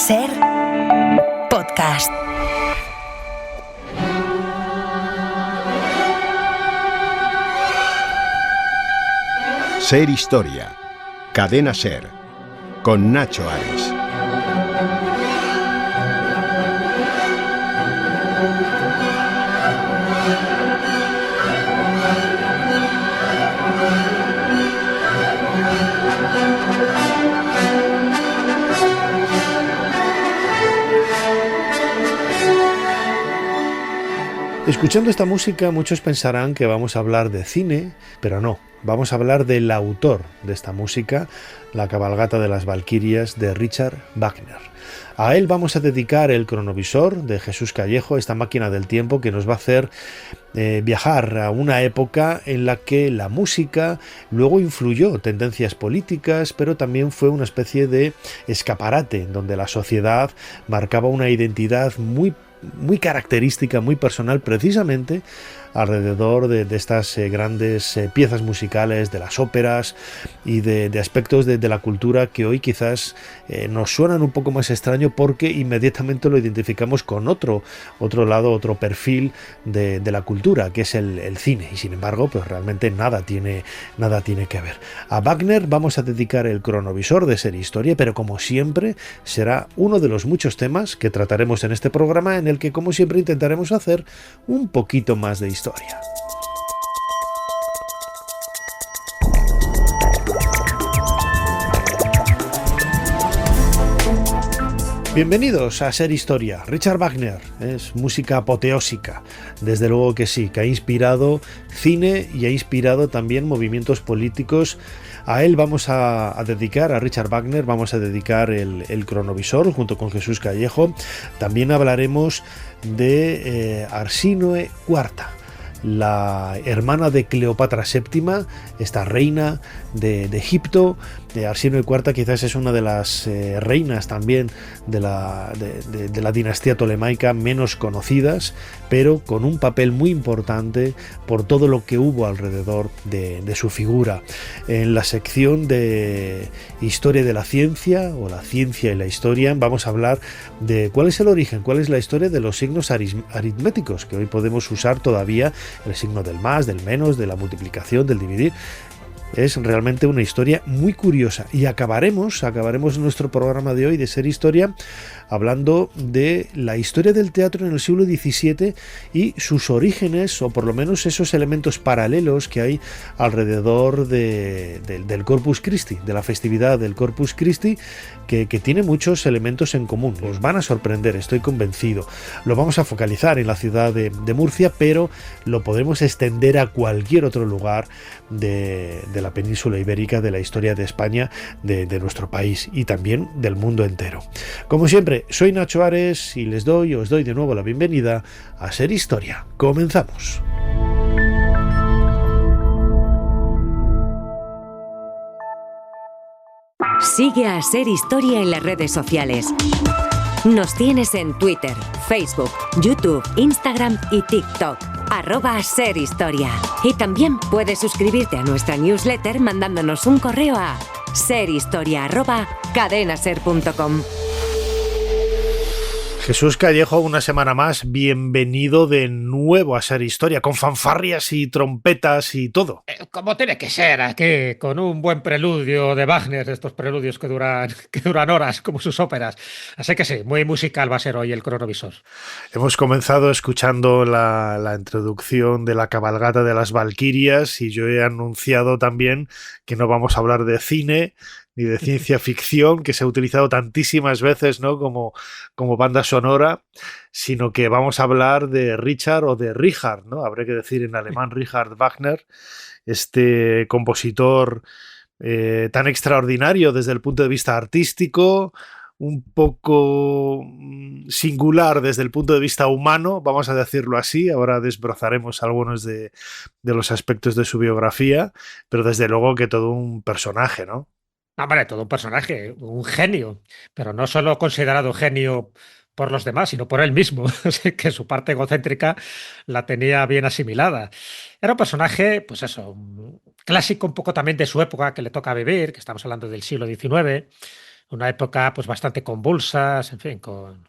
Ser podcast. Ser Historia, Cadena Ser, con Nacho Ares. Escuchando esta música, muchos pensarán que vamos a hablar de cine, pero no. Vamos a hablar del autor de esta música, La cabalgata de las Valquirias, de Richard Wagner. A él vamos a dedicar el cronovisor de Jesús Callejo, esta máquina del tiempo que nos va a hacer viajar a una época en la que la música luego influyó tendencias políticas, pero también fue una especie de escaparate donde la sociedad marcaba una identidad muy característica, muy personal, precisamente alrededor de estas grandes piezas musicales, de las óperas y de aspectos de la cultura que hoy quizás nos suenan un poco más extraño porque inmediatamente lo identificamos con otro lado, otro perfil de la cultura, que es el cine, y sin embargo pues realmente nada tiene que ver. A Wagner vamos a dedicar el cronovisor de Ser Historia, pero como siempre será uno de los muchos temas que trataremos en este programa, en el que como siempre intentaremos hacer un poquito más de historia. Bienvenidos a Ser Historia. Richard Wagner es música apoteósica, desde luego que sí, que ha inspirado cine y ha inspirado también movimientos políticos. A él vamos a dedicar, a Richard Wagner, vamos a dedicar el cronovisor junto con Jesús Callejo. También hablaremos de Arsínoe IV, la hermana de Cleopatra VII, esta reina de Egipto. Arsínoe IV quizás es una de las reinas también de la dinastía tolemaica menos conocidas, pero con un papel muy importante por todo lo que hubo alrededor de su figura. En la sección de Historia de la Ciencia, o la ciencia y la historia, vamos a hablar de cuál es el origen, cuál es la historia de los signos aritméticos, que hoy podemos usar todavía, el signo del más, del menos, de la multiplicación, del dividir. Es realmente una historia muy curiosa, y acabaremos nuestro programa de hoy de Ser Historia hablando de la historia del teatro en el siglo XVII y sus orígenes, o por lo menos esos elementos paralelos que hay alrededor del Corpus Christi, de la festividad del Corpus Christi, que tiene muchos elementos en común. Os van a sorprender, estoy convencido. Lo vamos a focalizar en la ciudad de Murcia, pero lo podremos extender a cualquier otro lugar de la península ibérica, de la historia de España, de nuestro país y también del mundo entero. Como siempre, soy Nacho Ares y os doy de nuevo la bienvenida a Ser Historia. Comenzamos. Sigue a Ser Historia en las redes sociales. Nos tienes en Twitter, Facebook, YouTube, Instagram y TikTok. @Ser Historia. Y también puedes suscribirte a nuestra newsletter mandándonos un correo a serhistoria@cadenaser.com. Jesús Callejo, una semana más, bienvenido de nuevo a Ser Historia, con fanfarrias y trompetas y todo. Como tiene que ser, aquí, con un buen preludio de Wagner, estos preludios que duran horas, como sus óperas. Así que sí, muy musical va a ser hoy el cronovisor. Hemos comenzado escuchando la introducción de la cabalgata de las Valquirias, y yo he anunciado también que no vamos a hablar de cine ni de ciencia ficción, que se ha utilizado tantísimas veces, ¿no?, como banda sonora, sino que vamos a hablar de Richard, o de Richard, ¿no? Habría que decir en alemán Richard Wagner, este compositor tan extraordinario desde el punto de vista artístico, un poco singular desde el punto de vista humano, vamos a decirlo así. Ahora desbrozaremos algunos de los aspectos de su biografía, pero desde luego que todo un personaje, ¿no? Hombre, todo un personaje, un genio, pero no solo considerado genio por los demás, sino por él mismo, así que su parte egocéntrica la tenía bien asimilada. Era un personaje, pues eso, clásico un poco también de su época, que le toca vivir, que estamos hablando del siglo XIX, Una época pues bastante convulsa, en fin, con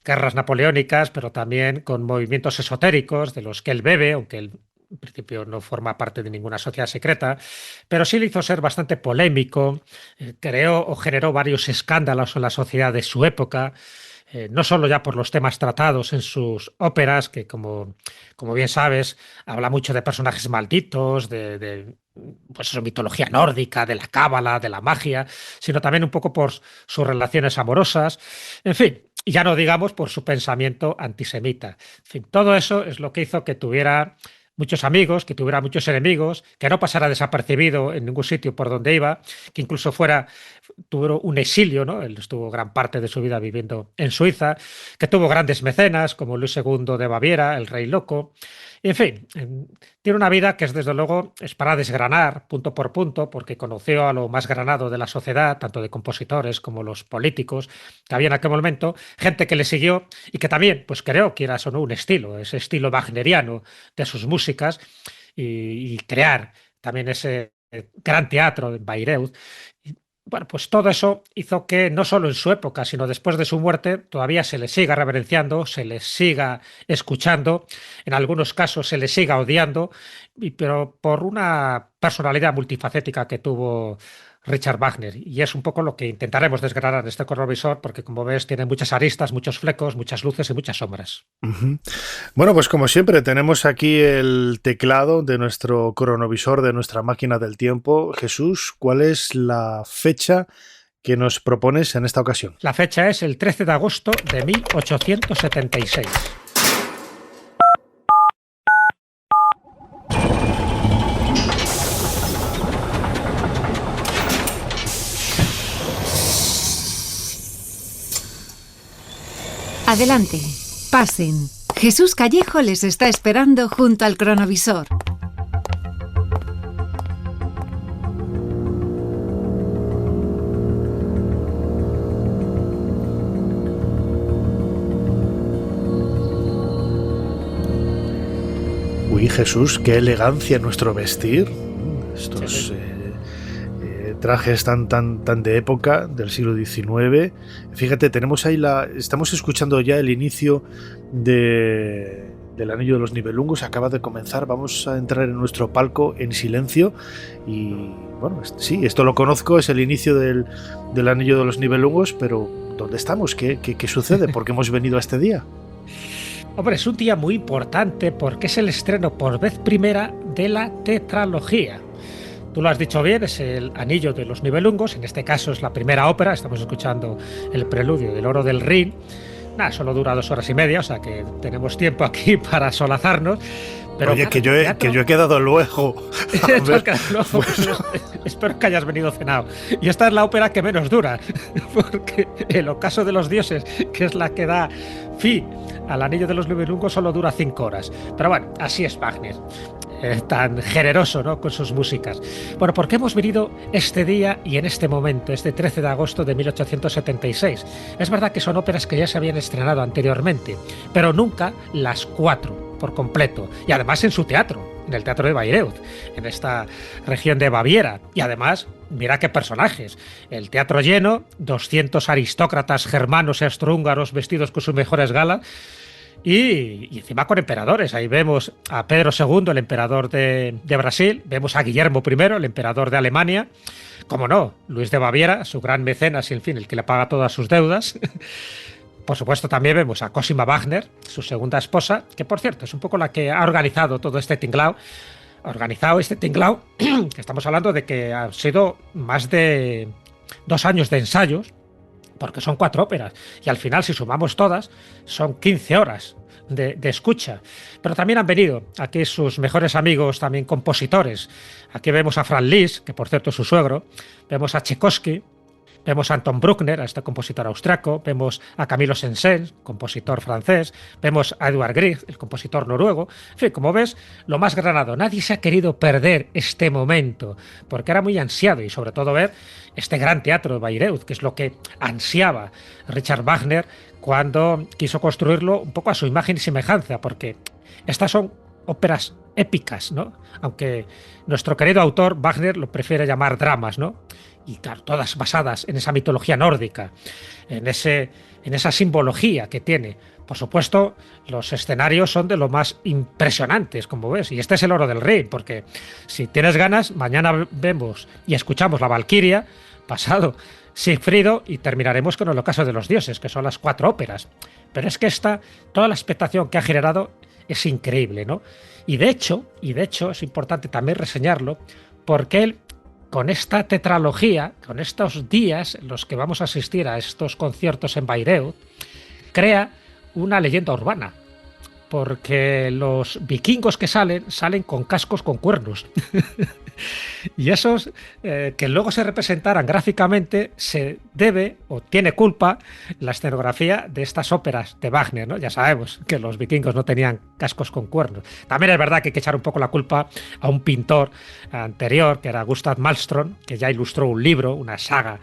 guerras napoleónicas, pero también con movimientos esotéricos de los que él bebe, aunque él en principio no forma parte de ninguna sociedad secreta, pero sí le hizo ser bastante polémico, creó o generó varios escándalos en la sociedad de su época, no solo ya por los temas tratados en sus óperas, que como bien sabes, habla mucho de personajes malditos, pues eso, mitología nórdica, de la cábala, de la magia, sino también un poco por sus relaciones amorosas, en fin, y ya no digamos por su pensamiento antisemita. En fin, todo eso es lo que hizo que tuviera muchos amigos, que tuviera muchos enemigos, que no pasara desapercibido en ningún sitio por donde iba, que incluso tuvo un exilio, ¿no? Él estuvo gran parte de su vida viviendo en Suiza, que tuvo grandes mecenas como Luis II de Baviera, el rey loco. Y, en fin, tiene una vida que es desde luego es para desgranar punto por punto, porque conoció a lo más granado de la sociedad, tanto de compositores como los políticos que había en aquel momento, gente que le siguió y que también pues creó, quieras o no, un estilo, ese estilo wagneriano de sus músicas y crear también ese gran teatro en Bayreuth. Bueno, pues todo eso hizo que no solo en su época, sino después de su muerte, todavía se le siga reverenciando, se le siga escuchando, en algunos casos se le siga odiando, pero por una personalidad multifacética que tuvo Richard Wagner. Y es un poco lo que intentaremos desgranar en este cronovisor, porque como ves tiene muchas aristas, muchos flecos, muchas luces y muchas sombras. Uh-huh. Bueno, pues como siempre tenemos aquí el teclado de nuestro cronovisor, de nuestra máquina del tiempo. Jesús, ¿cuál es la fecha que nos propones en esta ocasión? La fecha es el 13 de agosto de 1876. Adelante, pasen. Jesús Callejo les está esperando junto al cronovisor. Uy, Jesús, qué elegancia en nuestro vestir. Estos trajes tan de época del siglo XIX. Fíjate, tenemos ahí estamos escuchando ya el inicio del Anillo de los Nibelungos. Acaba de comenzar. Vamos a entrar en nuestro palco en silencio y bueno, sí, esto lo conozco, es el inicio del Anillo de los Nibelungos, pero ¿dónde estamos? ¿Qué sucede? ¿Por qué hemos venido a este día? Hombre, es un día muy importante porque es el estreno por vez primera de la tetralogía. Tú lo has dicho bien, es el Anillo de los Nibelungos, en este caso es la primera ópera, estamos escuchando el preludio del Oro del Rin. Nada, solo dura 2 horas y media, o sea que tenemos tiempo aquí para solazarnos. Pero oye, claro, que yo he quedado luego. Espero que hayas venido cenado. Y esta es la ópera que menos dura, porque el Ocaso de los Dioses, que es la que da fin al Anillo de los Nibelungos, solo dura 5 horas. Pero bueno, así es Wagner. Tan generoso, ¿no?, con sus músicas. Bueno, ¿por qué hemos venido este día y en este momento, este 13 de agosto de 1876? Es verdad que son óperas que ya se habían estrenado anteriormente, pero nunca las 4 por completo, y además en su teatro, en el Teatro de Bayreuth, en esta región de Baviera. Y además, mira qué personajes, el teatro lleno, 200 aristócratas germanos y austrohúngaros vestidos con sus mejores galas, y encima con emperadores. Ahí vemos a Pedro II, el emperador de Brasil, vemos a Guillermo I, el emperador de Alemania, como no, Luis de Baviera, su gran mecenas y en fin, el que le paga todas sus deudas. Por supuesto también vemos a Cosima Wagner, su segunda esposa, que por cierto es un poco la que ha organizado todo este tinglao. Que estamos hablando de que han sido más de 2 años de ensayos, porque son 4 óperas, y al final, si sumamos todas, son 15 horas de escucha. Pero también han venido aquí sus mejores amigos, también compositores. Aquí vemos a Franz Liszt, que por cierto es su suegro, vemos a Tchaikovsky, vemos a Anton Bruckner, a este compositor austriaco, vemos a Camilo Saint-Saëns, compositor francés, vemos a Edvard Grieg, el compositor noruego. En fin, como ves, lo más granado. Nadie se ha querido perder este momento, porque era muy ansiado, y sobre todo ver este gran teatro de Bayreuth, que es lo que ansiaba Richard Wagner cuando quiso construirlo un poco a su imagen y semejanza, porque estas son óperas épicas, ¿no? Aunque nuestro querido autor Wagner lo prefiere llamar dramas, ¿no? y claro, todas basadas en esa mitología nórdica, en esa simbología que tiene. Por supuesto, los escenarios son de lo más impresionantes, como ves, y este es el oro del Rin, porque si tienes ganas, mañana vemos y escuchamos la Valquiria, pasado Sigfrido, y terminaremos con el Ocaso de los Dioses, que son las 4 óperas. Pero es que toda la expectación que ha generado es increíble, ¿no? Y de hecho, es importante también reseñarlo, porque él, con esta tetralogía, con estos días en los que vamos a asistir a estos conciertos en Bayreuth, crea una leyenda urbana, porque los vikingos que salen con cascos con cuernos. Y esos que luego se representaran gráficamente se debe o tiene culpa la escenografía de estas óperas de Wagner, ¿no? Ya sabemos que los vikingos no tenían cascos con cuernos. También es verdad que hay que echar un poco la culpa a un pintor anterior, que era Gustav Malmström, que ya ilustró un libro, una saga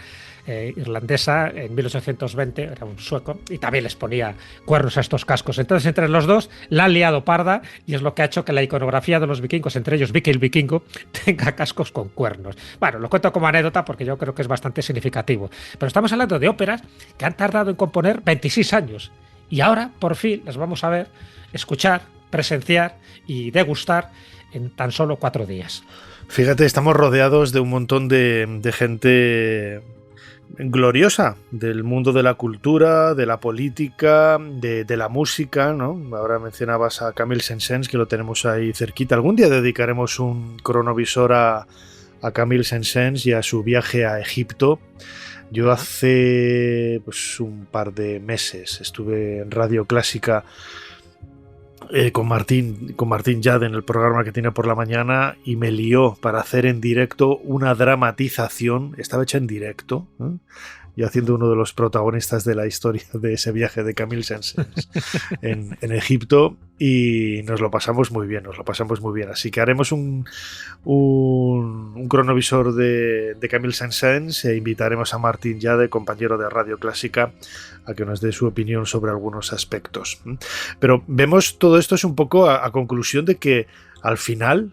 irlandesa en 1820, era un sueco, y también les ponía cuernos a estos cascos. Entonces, entre los dos la han liado parda, y es lo que ha hecho que la iconografía de los vikingos, entre ellos Vicky el Vikingo, tenga cascos con cuernos. Bueno, lo cuento como anécdota porque yo creo que es bastante significativo. Pero estamos hablando de óperas que han tardado en componer 26 años, y ahora, por fin, las vamos a ver, escuchar, presenciar y degustar en tan solo 4 días. Fíjate, estamos rodeados de un montón de gente gloriosa del mundo de la cultura, de la política, de la música, ¿no? Ahora mencionabas a Camille Saint-Saëns, que lo tenemos ahí cerquita. Algún día dedicaremos un cronovisor a Camille Saint-Saëns y a su viaje a Egipto. Yo hace un par de meses estuve en Radio Clásica con Martín Yade en el programa que tiene por la mañana, y me lió para hacer en directo una dramatización. Estaba hecha en directo, y haciendo uno de los protagonistas de la historia de ese viaje de Camille Saint-Saëns en Egipto, y nos lo pasamos muy bien. Así que haremos un cronovisor de Camille Saint-Saëns, e invitaremos a Martín Yade, compañero de Radio Clásica, a que nos dé su opinión sobre algunos aspectos. Pero vemos todo esto es un poco a conclusión de que al final,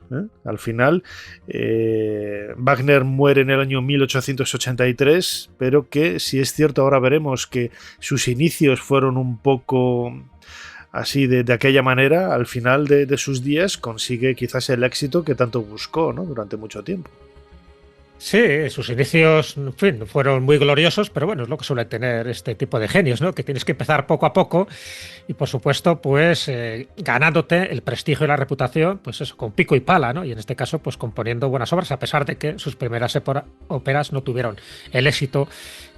Wagner muere en el año 1883, pero que, si es cierto, ahora veremos que sus inicios fueron un poco así de aquella manera. Al final de sus días consigue quizás el éxito que tanto buscó, ¿no?, durante mucho tiempo. Sí, sus inicios, en fin, fueron muy gloriosos, pero bueno, es lo que suele tener este tipo de genios, ¿no? Que tienes que empezar poco a poco y, por supuesto, pues ganándote el prestigio y la reputación, pues eso, con pico y pala, ¿no? Y en este caso, pues componiendo buenas obras, a pesar de que sus primeras óperas no tuvieron el éxito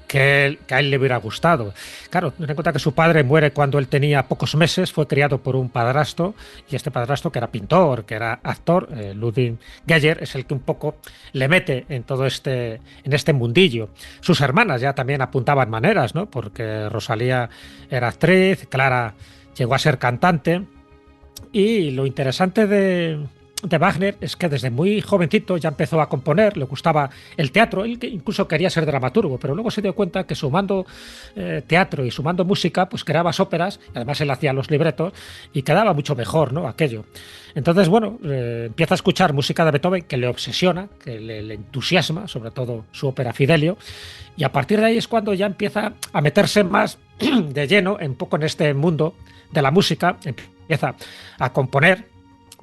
que a él le hubiera gustado. Claro, ten en cuenta que su padre muere cuando él tenía pocos meses, fue criado por un padrastro, y este padrastro, que era pintor, que era actor, Ludwig Geyer, es el que un poco le mete en todo en este mundillo. Sus hermanas ya también apuntaban maneras, ¿no? Porque Rosalía era actriz, Clara llegó a ser cantante, y lo interesante de Wagner es que desde muy jovencito ya empezó a componer, le gustaba el teatro, él incluso quería ser dramaturgo, pero luego se dio cuenta que sumando teatro y sumando música, pues creabas óperas, y además él hacía los libretos, y quedaba mucho mejor, ¿no?, aquello. Entonces, bueno, empieza a escuchar música de Beethoven, que le obsesiona, que le entusiasma, sobre todo su ópera Fidelio, y a partir de ahí es cuando ya empieza a meterse más de lleno un poco en este mundo de la música, empieza a componer,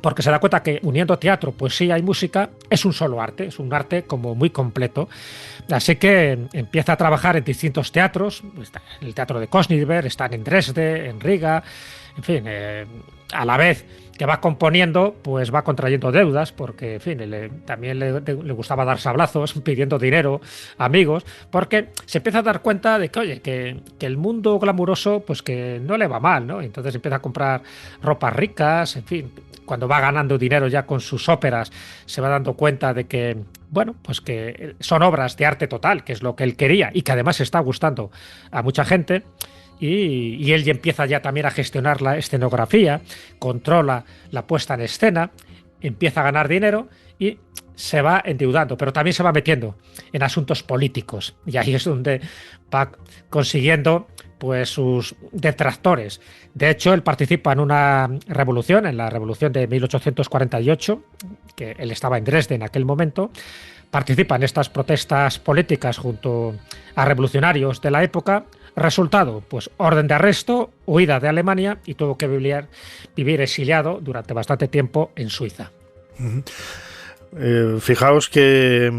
porque se da cuenta que uniendo teatro, poesía y música es un solo arte, es un arte como muy completo. Así que empieza a trabajar en distintos teatros, está en el teatro de Königsberg, están en Dresde, en Riga, en fin, a la vez que va componiendo, pues va contrayendo deudas, porque en fin, también le gustaba dar sablazos pidiendo dinero a amigos, porque se empieza a dar cuenta de que, oye, que el mundo glamuroso, pues que no le va mal, ¿no? Entonces empieza a comprar ropas ricas, en fin. Cuando va ganando dinero ya con sus óperas, se va dando cuenta de que, bueno, pues que son obras de arte total, que es lo que él quería y que además está gustando a mucha gente. Y él ya empieza ya también a gestionar la escenografía, controla la puesta en escena, empieza a ganar dinero y se va endeudando, pero también se va metiendo en asuntos políticos. Y ahí es donde va consiguiendo pues sus detractores. De hecho, él participa en una revolución, en la revolución de 1848, que él estaba en Dresde en aquel momento, participa en estas protestas políticas junto a revolucionarios de la época. Resultado, pues orden de arresto, huida de Alemania y tuvo que vivir exiliado durante bastante tiempo en Suiza. Fijaos que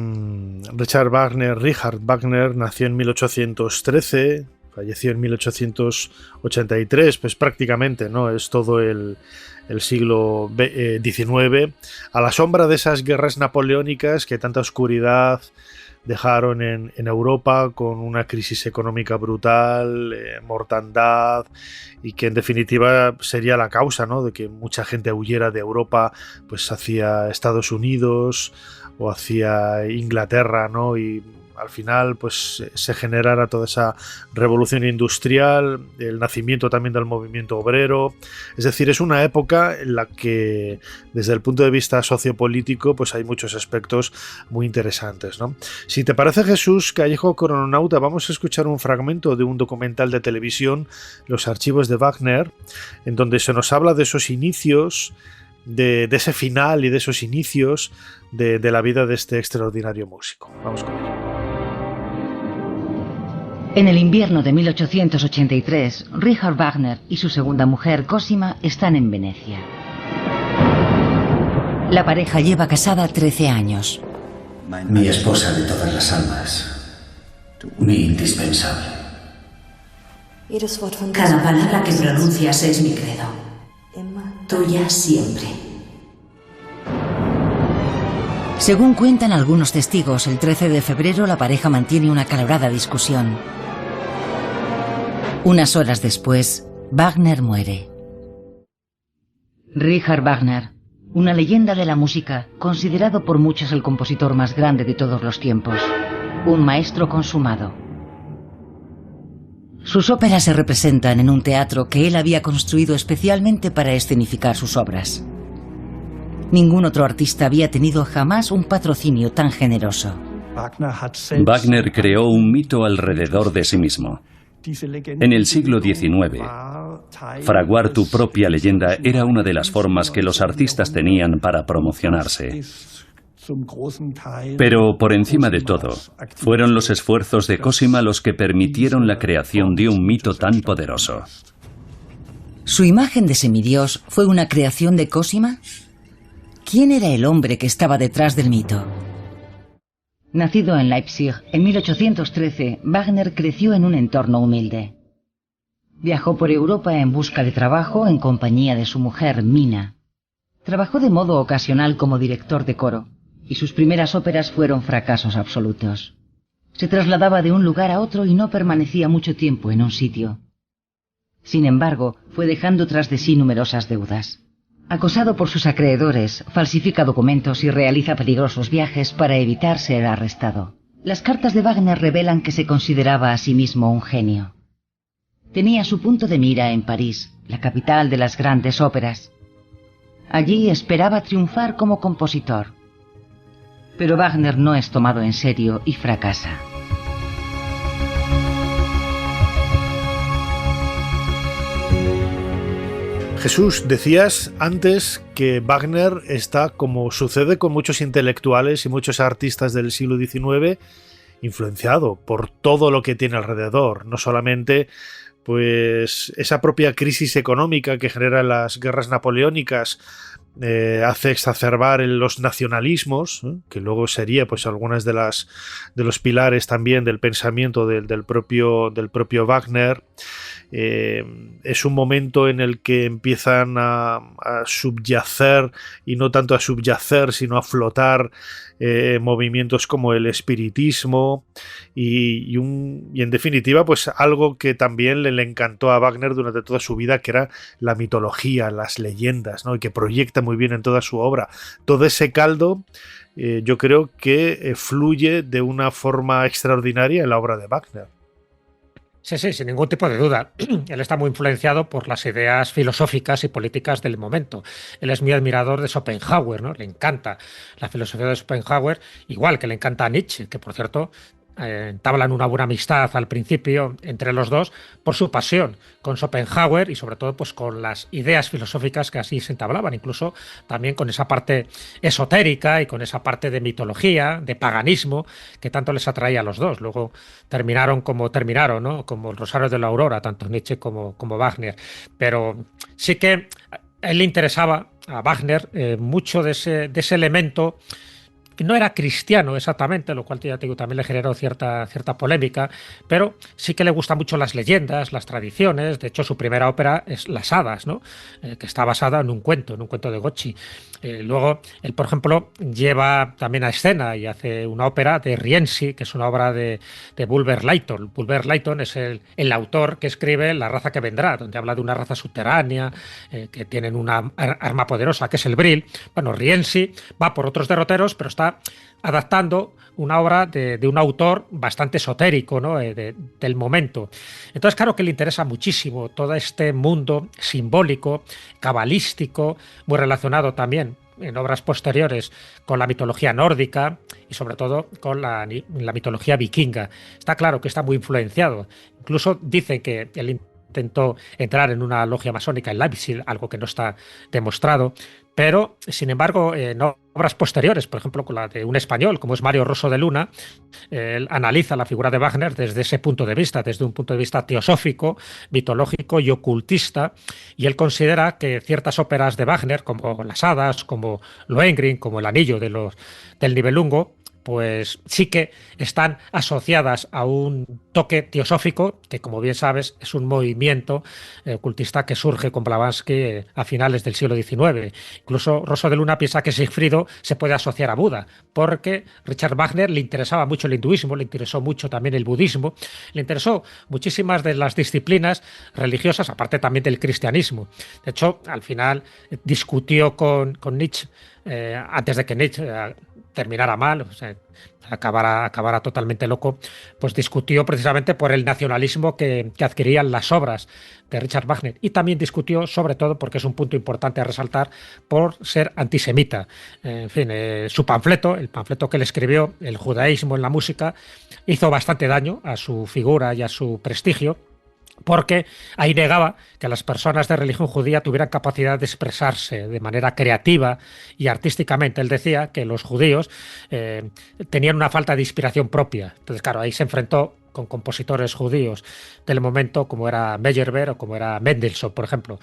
Richard Wagner nació en 1813, falleció en 1883, pues prácticamente, ¿no? Es todo el siglo XIX, a la sombra de esas guerras napoleónicas que tanta oscuridad dejaron en Europa, con una crisis económica brutal, mortandad, y que en definitiva sería la causa, ¿no?, de que mucha gente huyera de Europa pues hacia Estados Unidos o hacia Inglaterra, ¿no? Y al final pues se generara toda esa revolución industrial, el nacimiento también del movimiento obrero. Es decir, es una época en la que desde el punto de vista sociopolítico pues hay muchos aspectos muy interesantes, ¿no? Si te parece, Jesús Callejo Crononauta, vamos a escuchar un fragmento de un documental de televisión, Los archivos de Wagner, en donde se nos habla de esos inicios, de ese final y de esos inicios de la vida de este extraordinario músico. Vamos con ello. En el invierno de 1883, Richard Wagner y su segunda mujer, Cosima, están en Venecia. La pareja lleva casada 13 años. Mi esposa de todas las almas. Mi indispensable. Cada palabra que pronuncias es mi credo. Tuya siempre. Según cuentan algunos testigos, el 13 de febrero la pareja mantiene una acalorada discusión. Unas horas después, Wagner muere. Richard Wagner, una leyenda de la música, considerado por muchos el compositor más grande de todos los tiempos, un maestro consumado. Sus óperas se representan en un teatro que él había construido especialmente para escenificar sus obras. Ningún otro artista había tenido jamás un patrocinio tan generoso. Wagner creó un mito alrededor de sí mismo. En el siglo XIX, fraguar tu propia leyenda era una de las formas que los artistas tenían para promocionarse. Pero por encima de todo, fueron los esfuerzos de Cosima los que permitieron la creación de un mito tan poderoso. ¿Su imagen de semidios fue una creación de Cosima? ¿Quién era el hombre que estaba detrás del mito? Nacido en Leipzig en 1813, Wagner creció en un entorno humilde. Viajó por Europa en busca de trabajo en compañía de su mujer, Mina. Trabajó de modo ocasional como director de coro, y sus primeras óperas fueron fracasos absolutos. Se trasladaba de un lugar a otro y no permanecía mucho tiempo en un sitio. Sin embargo, fue dejando tras de sí numerosas deudas. Acosado por sus acreedores, falsifica documentos y realiza peligrosos viajes para evitar ser arrestado. Las cartas de Wagner revelan que se consideraba a sí mismo un genio. Tenía su punto de mira en París, la capital de las grandes óperas. Allí esperaba triunfar como compositor. Pero Wagner no es tomado en serio y fracasa. Jesús, decías antes que Wagner está, como sucede con muchos intelectuales y muchos artistas del siglo XIX, influenciado por todo lo que tiene alrededor, no solamente pues esa propia crisis económica que generan las guerras napoleónicas, hace exacerbar los nacionalismos, que luego sería pues algunas de los pilares también del pensamiento del propio Wagner. Es un momento en el que empiezan a subyacer, y no tanto a subyacer, sino a flotar movimientos como el espiritismo y en definitiva pues algo que también le encantó a Wagner durante toda su vida, que era la mitología, las leyendas, ¿no? Y que proyecta muy bien en toda su obra. Todo ese caldo yo creo que fluye de una forma extraordinaria en la obra de Wagner. Sí, sin ningún tipo de duda. Él está muy influenciado por las ideas filosóficas y políticas del momento. Él es muy admirador de Schopenhauer, ¿no? Le encanta la filosofía de Schopenhauer, igual que le encanta a Nietzsche, que por cierto entablan una buena amistad al principio entre los dos por su pasión con Schopenhauer y sobre todo pues con las ideas filosóficas que así se entablaban, incluso también con esa parte esotérica y con esa parte de mitología, de paganismo que tanto les atraía a los dos. Luego terminaron como terminaron, ¿no? Como el Rosario de la Aurora, tanto Nietzsche como Wagner. Pero sí que a él le interesaba, a Wagner, mucho de ese elemento que no era cristiano exactamente, lo cual ya te digo, también le generó cierta polémica, pero sí que le gustan mucho las leyendas, las tradiciones. De hecho, su primera ópera es Las Hadas, ¿no? Que está basada en un cuento de Gocci. Luego, él, por ejemplo, lleva también a escena y hace una ópera de Rienzi, que es una obra de Bulwer Lytton. Bulwer Lytton es el autor que escribe La raza que vendrá, donde habla de una raza subterránea, que tienen una arma poderosa, que es el Brill. Bueno, Rienzi va por otros derroteros, pero está adaptando una obra de un autor bastante esotérico, ¿no? Del momento. Entonces, claro que le interesa muchísimo todo este mundo simbólico, cabalístico, muy relacionado también en obras posteriores con la mitología nórdica y sobre todo con la mitología vikinga. Está claro que está muy influenciado. Incluso dicen que él intentó entrar en una logia masónica en Leipzig, algo que no está demostrado, pero sin embargo en obras posteriores, por ejemplo con la de un español como es Mario Rosso de Luna, él analiza la figura de Wagner desde ese punto de vista, desde un punto de vista teosófico, mitológico y ocultista, y él considera que ciertas óperas de Wagner, como Las Hadas, como Lohengrin, como El Anillo del Nibelungo, pues sí que están asociadas a un toque teosófico, que como bien sabes es un movimiento ocultista que surge con Blavatsky a finales del siglo XIX. Incluso Rosso de Luna piensa que Sigfrido se puede asociar a Buda, porque Richard Wagner le interesaba mucho el hinduismo, le interesó mucho también el budismo, le interesó muchísimas de las disciplinas religiosas, aparte también del cristianismo. De hecho, al final discutió con Nietzsche, antes de que Nietzsche terminara mal, o sea, acabara totalmente loco, pues discutió precisamente por el nacionalismo que adquirían las obras de Richard Wagner, y también discutió sobre todo, porque es un punto importante a resaltar, por ser antisemita. En fin, su panfleto, el panfleto que él escribió, El judaísmo en la música, hizo bastante daño a su figura y a su prestigio, porque ahí negaba que las personas de religión judía tuvieran capacidad de expresarse de manera creativa y artísticamente. Él decía que los judíos tenían una falta de inspiración propia. Entonces, claro, ahí se enfrentó con compositores judíos del momento, como era Meyerbeer o como era Mendelssohn, por ejemplo.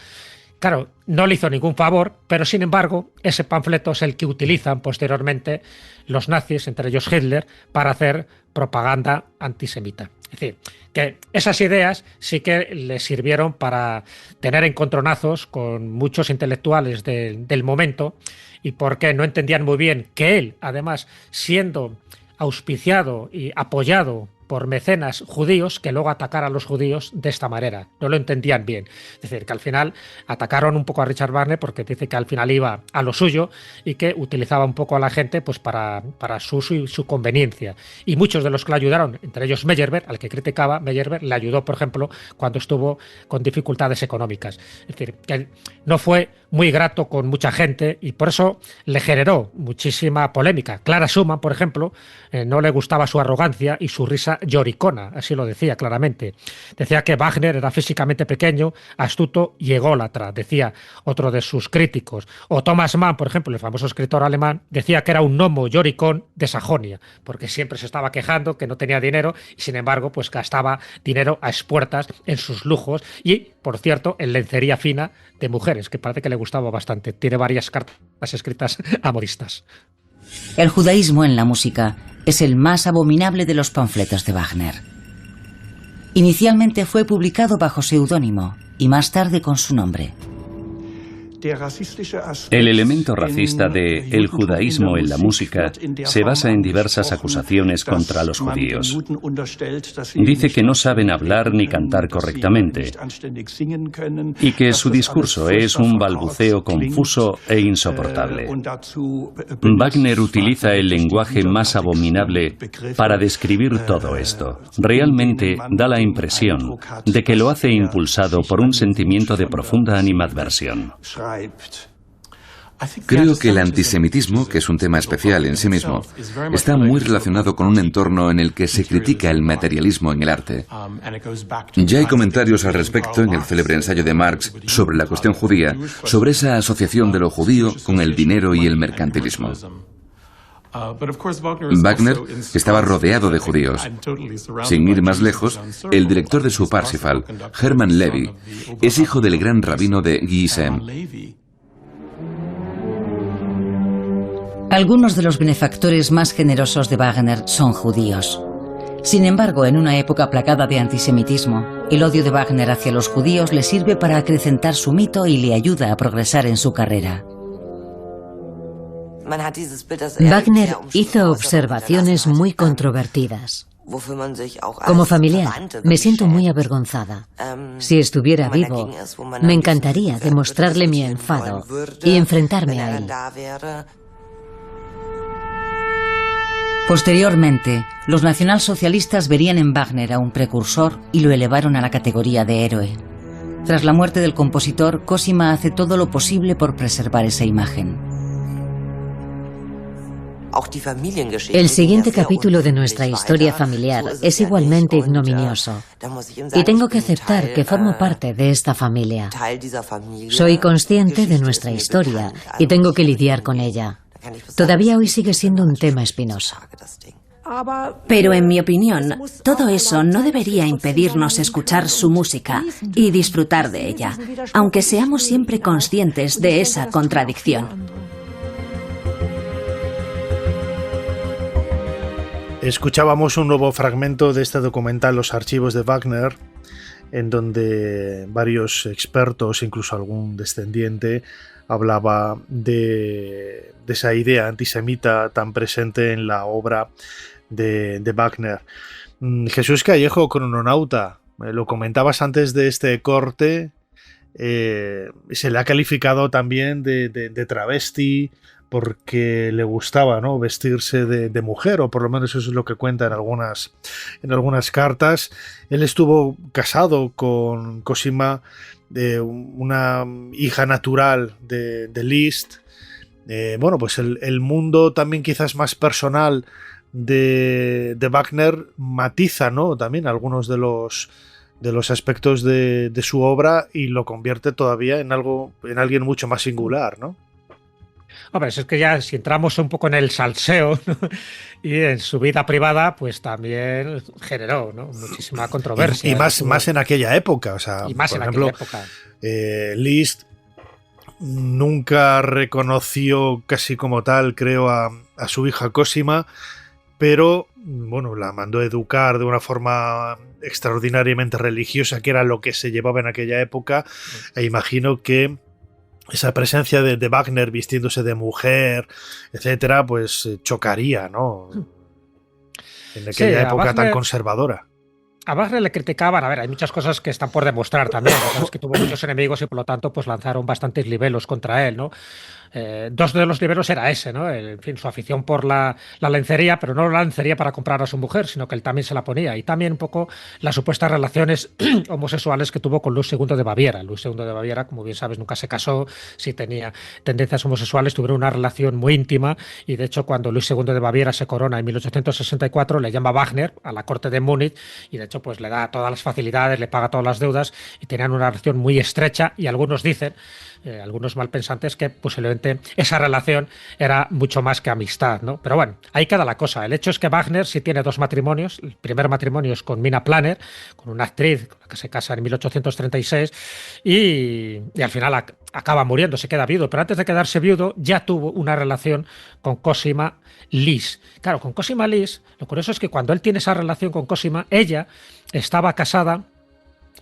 Claro, no le hizo ningún favor, pero sin embargo, ese panfleto es el que utilizan posteriormente los nazis, entre ellos Hitler, para hacer propaganda antisemita. Es decir, que esas ideas sí que le sirvieron para tener encontronazos con muchos intelectuales del momento, y porque no entendían muy bien que él, además, siendo auspiciado y apoyado por mecenas judíos, que luego atacara a los judíos de esta manera. No lo entendían bien. Es decir, que al final atacaron un poco a Richard Wagner porque dice que al final iba a lo suyo y que utilizaba un poco a la gente pues para su uso y su conveniencia. Y muchos de los que le ayudaron, entre ellos Meyerbeer, al que criticaba, Meyerbeer le ayudó, por ejemplo, cuando estuvo con dificultades económicas. Es decir, que no fue muy grato con mucha gente y por eso le generó muchísima polémica. Clara Schumann, por ejemplo, no le gustaba su arrogancia y su risa lloricona, así lo decía claramente. Decía que Wagner era físicamente pequeño, astuto y ególatra, decía otro de sus críticos. O Thomas Mann, por ejemplo, el famoso escritor alemán, decía que era un gnomo lloricón de Sajonia, porque siempre se estaba quejando que no tenía dinero y sin embargo pues gastaba dinero a expuertas en sus lujos y, por cierto, en lencería fina de mujeres, que parece que le gustaba bastante. Tiene varias cartas escritas a modistas. El judaísmo en la música es el más abominable de los panfletos de Wagner. Inicialmente fue publicado bajo seudónimo y más tarde con su nombre. El elemento racista de el judaísmo en la música se basa en diversas acusaciones contra los judíos. Dice que no saben hablar ni cantar correctamente y que su discurso es un balbuceo confuso e insoportable. Wagner utiliza el lenguaje más abominable para describir todo esto. Realmente da la impresión de que lo hace impulsado por un sentimiento de profunda animadversión. Creo que el antisemitismo, que es un tema especial en sí mismo, está muy relacionado con un entorno en el que se critica el materialismo en el arte. Ya hay comentarios al respecto en el célebre ensayo de Marx sobre la cuestión judía, sobre esa asociación de lo judío con el dinero y el mercantilismo. Wagner estaba rodeado de judíos. Sin ir más lejos, el director de su Parsifal, Hermann Levy, es hijo del gran rabino de Gizeh. Algunos de los benefactores más generosos de Wagner son judíos. Sin embargo, en una época plagada de antisemitismo, el odio de Wagner hacia los judíos le sirve para acrecentar su mito y le ayuda a progresar en su carrera. Wagner hizo observaciones muy controvertidas. Como familiar, me siento muy avergonzada. Si estuviera vivo, me encantaría demostrarle mi enfado y enfrentarme a él. Posteriormente, los nacionalsocialistas verían en Wagner a un precursor y lo elevaron a la categoría de héroe. Tras la muerte del compositor, Cosima hace todo lo posible por preservar esa imagen. El siguiente capítulo de nuestra historia familiar es igualmente ignominioso, y tengo que aceptar que formo parte de esta familia. Soy consciente de nuestra historia y tengo que lidiar con ella. Todavía hoy sigue siendo un tema espinoso. Pero en mi opinión, todo eso no debería impedirnos escuchar su música y disfrutar de ella, aunque seamos siempre conscientes de esa contradicción. Escuchábamos un nuevo fragmento de este documental Los archivos de Wagner, en donde varios expertos, incluso algún descendiente, hablaba de esa idea antisemita tan presente en la obra de Wagner. Jesús Callejo, crononauta, lo comentabas antes de este corte, se le ha calificado también de travesti, porque le gustaba, ¿no?, vestirse de mujer, o por lo menos eso es lo que cuenta en algunas cartas. Él estuvo casado con Cosima, una hija natural de Liszt. Bueno, pues el mundo también quizás más personal de Wagner matiza, ¿no?, también algunos de los aspectos de su obra y lo convierte todavía en alguien mucho más singular, ¿no? Hombre, es que ya si entramos un poco en el salseo, ¿no?, y en su vida privada, pues también generó, ¿no?, muchísima controversia. Y más en aquella época. O sea, y más por en ejemplo, aquella época. Liszt nunca reconoció casi como tal, creo, a su hija Cosima, pero bueno, la mandó a educar de una forma extraordinariamente religiosa, que era lo que se llevaba en aquella época, e imagino que esa presencia de Wagner vistiéndose de mujer, etcétera, pues chocaría, ¿no?, en aquella época Wagner, tan conservadora. A Wagner le criticaban, a ver, hay muchas cosas que están por demostrar también, es que tuvo muchos enemigos y por lo tanto pues lanzaron bastantes libelos contra él, ¿no? Dos de los libelos era ese, ¿no? En fin, su afición por la lencería, pero no la lencería para comprar a su mujer, sino que él también se la ponía. Y también un poco las supuestas relaciones homosexuales que tuvo con Luis II de Baviera. Luis II de Baviera, como bien sabes, nunca se casó, sí tenía tendencias homosexuales, tuvieron una relación muy íntima y de hecho cuando Luis II de Baviera se corona en 1864 le llama Wagner a la corte de Múnich y de hecho pues le da todas las facilidades, le paga todas las deudas y tenían una relación muy estrecha y algunos dicen, algunos malpensantes, que posiblemente esa relación era mucho más que amistad, ¿no? Pero bueno, ahí queda la cosa. El hecho es que Wagner sí tiene dos matrimonios. El primer matrimonio es con Mina Planner, con una actriz con la que se casa en 1836 y al final acaba muriendo, se queda viudo. Pero antes de quedarse viudo ya tuvo una relación con Cosima Liszt. Claro, con Cosima Liszt, lo curioso es que cuando él tiene esa relación con Cosima, ella estaba casada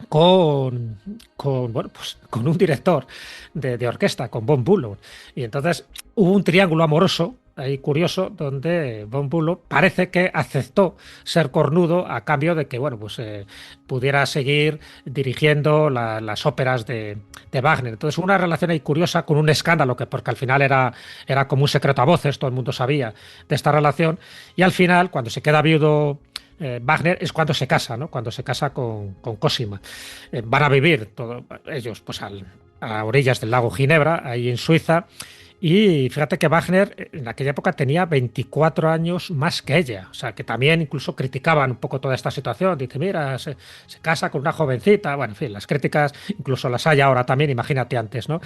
con un director de orquesta, con Von Bülow. Y entonces hubo un triángulo amoroso ahí curioso donde Von Bülow parece que aceptó ser cornudo a cambio de que pudiera seguir dirigiendo las óperas de Wagner. Entonces una relación ahí curiosa con un escándalo porque al final era como un secreto a voces, todo el mundo sabía de esta relación y al final cuando se queda viudo Wagner es cuando se casa, ¿no? Cuando se casa con Cosima. Van a vivir todos ellos pues a orillas del lago Ginebra, ahí en Suiza, Y fíjate que Wagner en aquella época tenía 24 años más que ella, o sea, que también incluso criticaban un poco toda esta situación. Dice, mira, se casa con una jovencita. Bueno, en fin, las críticas incluso las hay ahora también, imagínate antes, ¿no?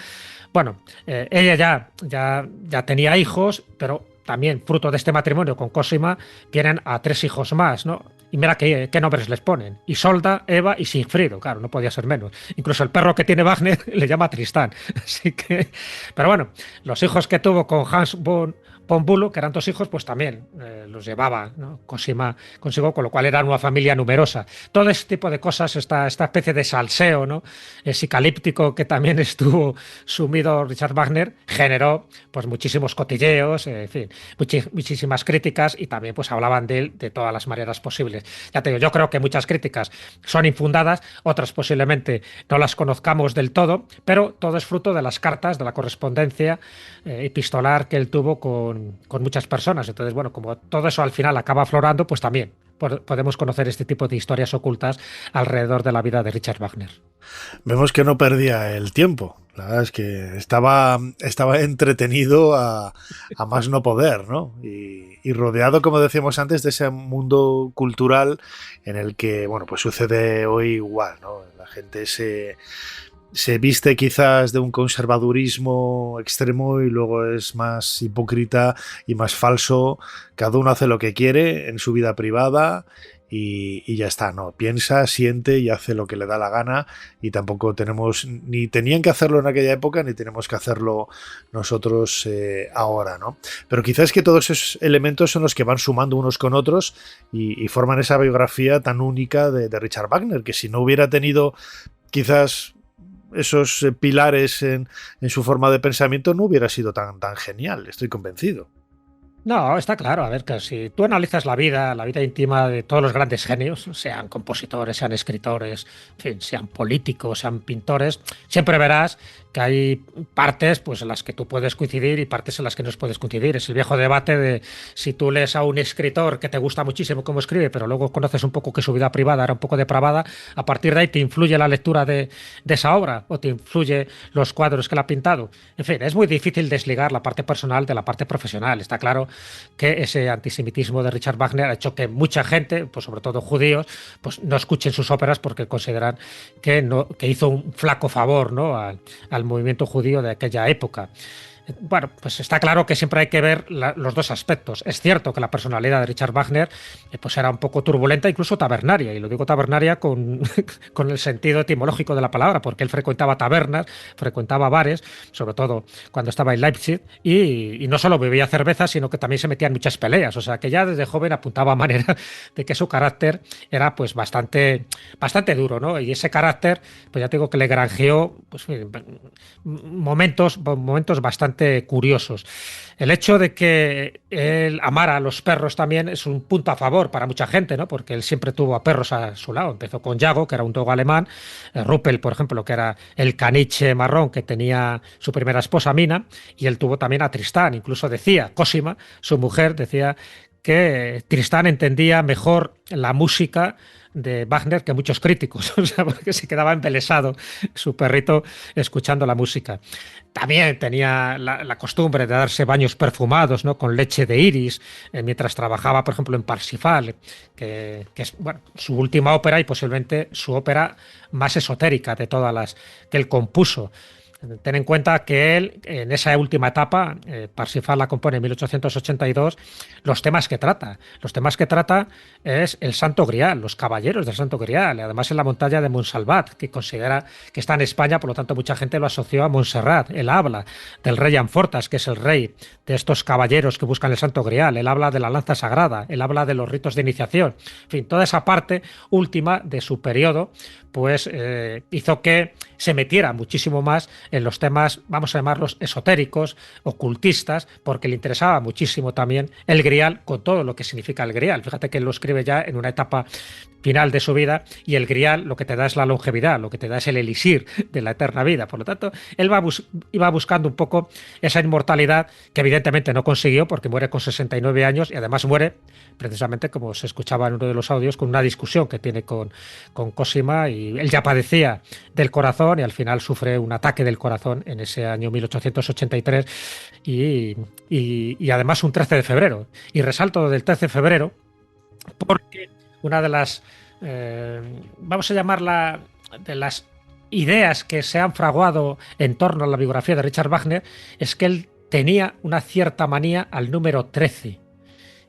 Bueno, ella ya tenía hijos, pero también fruto de este matrimonio con Cosima tienen a 3 hijos más, ¿no? Y mira qué nombres les ponen. Isolda, Eva y Sigfrido. Claro, no podía ser menos. Incluso el perro que tiene Wagner le llama Tristán. Así que... Pero bueno, los hijos que tuvo con Hans von Bülow, que eran 2 hijos, pues también los llevaba, ¿no? Cosima consigo, con lo cual era una familia numerosa. Todo este tipo de cosas, esta especie de salseo, ¿no? Psicalíptico que también estuvo sumido Richard Wagner, generó pues muchísimos cotilleos, en fin, muchísimas críticas, y también pues hablaban de él de todas las maneras posibles. Ya te digo, yo creo que muchas críticas son infundadas, otras posiblemente no las conozcamos del todo, pero todo es fruto de las cartas, de la correspondencia epistolar que él tuvo con muchas personas. Entonces, bueno, como todo eso al final acaba aflorando, pues también podemos conocer este tipo de historias ocultas alrededor de la vida de Richard Wagner. Vemos que no perdía el tiempo. La verdad es que estaba entretenido a más no poder, ¿no? Y rodeado, como decíamos antes, de ese mundo cultural en el que, bueno, pues sucede hoy igual, ¿no? La gente se viste quizás de un conservadurismo extremo y luego es más hipócrita y más falso. Cada uno hace lo que quiere en su vida privada y ya está, ¿no? Piensa, siente y hace lo que le da la gana, y tampoco ni tenían que hacerlo en aquella época ni tenemos que hacerlo nosotros ahora, ¿no? Pero quizás que todos esos elementos son los que van sumando unos con otros y forman esa biografía tan única de Richard Wagner, que si no hubiera tenido quizás esos pilares en su forma de pensamiento, no hubiera sido tan genial, estoy convencido. No, está claro. A ver, que si tú analizas la vida íntima de todos los grandes genios, sean compositores, sean escritores, en fin, sean políticos, sean pintores, siempre verás que hay partes pues, en las que tú puedes coincidir y partes en las que no puedes coincidir. Es el viejo debate de si tú lees a un escritor que te gusta muchísimo cómo escribe, pero luego conoces un poco que su vida privada era un poco depravada, a partir de ahí te influye la lectura de esa obra o te influye los cuadros que él ha pintado. En fin, es muy difícil desligar la parte personal de la parte profesional. Está claro que ese antisemitismo de Richard Wagner ha hecho que mucha gente, pues sobre todo judíos, pues no escuchen sus óperas porque consideran que hizo un flaco favor, ¿no? al movimiento judío de aquella época. Bueno, pues está claro que siempre hay que ver los dos aspectos. Es cierto que la personalidad de Richard Wagner pues era un poco turbulenta, incluso tabernaria, y lo digo tabernaria con el sentido etimológico de la palabra, porque él frecuentaba tabernas, frecuentaba bares, sobre todo cuando estaba en Leipzig, y no solo bebía cerveza, sino que también se metía en muchas peleas. O sea, que ya desde joven apuntaba a manera de que su carácter era pues bastante duro, ¿no? Y ese carácter, pues ya te digo que le granjeó pues, momentos bastante curiosos. El hecho de que él amara a los perros también es un punto a favor para mucha gente, ¿no? Porque él siempre tuvo a perros a su lado. Empezó con Yago, que era un dogo alemán, Ruppel, por ejemplo, que era el caniche marrón que tenía su primera esposa Mina, y él tuvo también a Tristán. Incluso decía, Cosima, su mujer, decía que Tristán entendía mejor la música de Wagner que muchos críticos, o sea, porque se quedaba embelesado su perrito escuchando la música. También tenía la costumbre de darse baños perfumados, ¿no? Con leche de iris, mientras trabajaba, por ejemplo, en Parsifal, que es bueno, su última ópera y posiblemente su ópera más esotérica de todas las que él compuso. Ten en cuenta que él, en esa última etapa, Parsifal la compone en 1882, los temas que trata es el Santo Grial, los caballeros del Santo Grial, además en la montaña de Montsalvat, que considera que está en España, por lo tanto mucha gente lo asoció a Montserrat. Él habla del rey Amfortas, que es el rey de estos caballeros que buscan el Santo Grial, él habla de la lanza sagrada, él habla de los ritos de iniciación, en fin, toda esa parte última de su periodo, pues hizo que se metiera muchísimo más en los temas, vamos a llamarlos esotéricos, ocultistas, porque le interesaba muchísimo también el Grial con todo lo que significa el Grial. Fíjate que él lo escribe ya en una etapa final de su vida, y el Grial lo que te da es la longevidad, lo que te da es el elixir de la eterna vida. Por lo tanto, él iba buscando un poco esa inmortalidad que evidentemente no consiguió, porque muere con 69 años y además muere precisamente, como se escuchaba en uno de los audios, con una discusión que tiene con Cosima, y y él ya padecía del corazón y al final sufre un ataque del corazón en ese año 1883 y además un 13 de febrero. Y resalto del 13 de febrero porque una de las, vamos a llamarla, de las ideas que se han fraguado en torno a la biografía de Richard Wagner es que él tenía una cierta manía al número 13.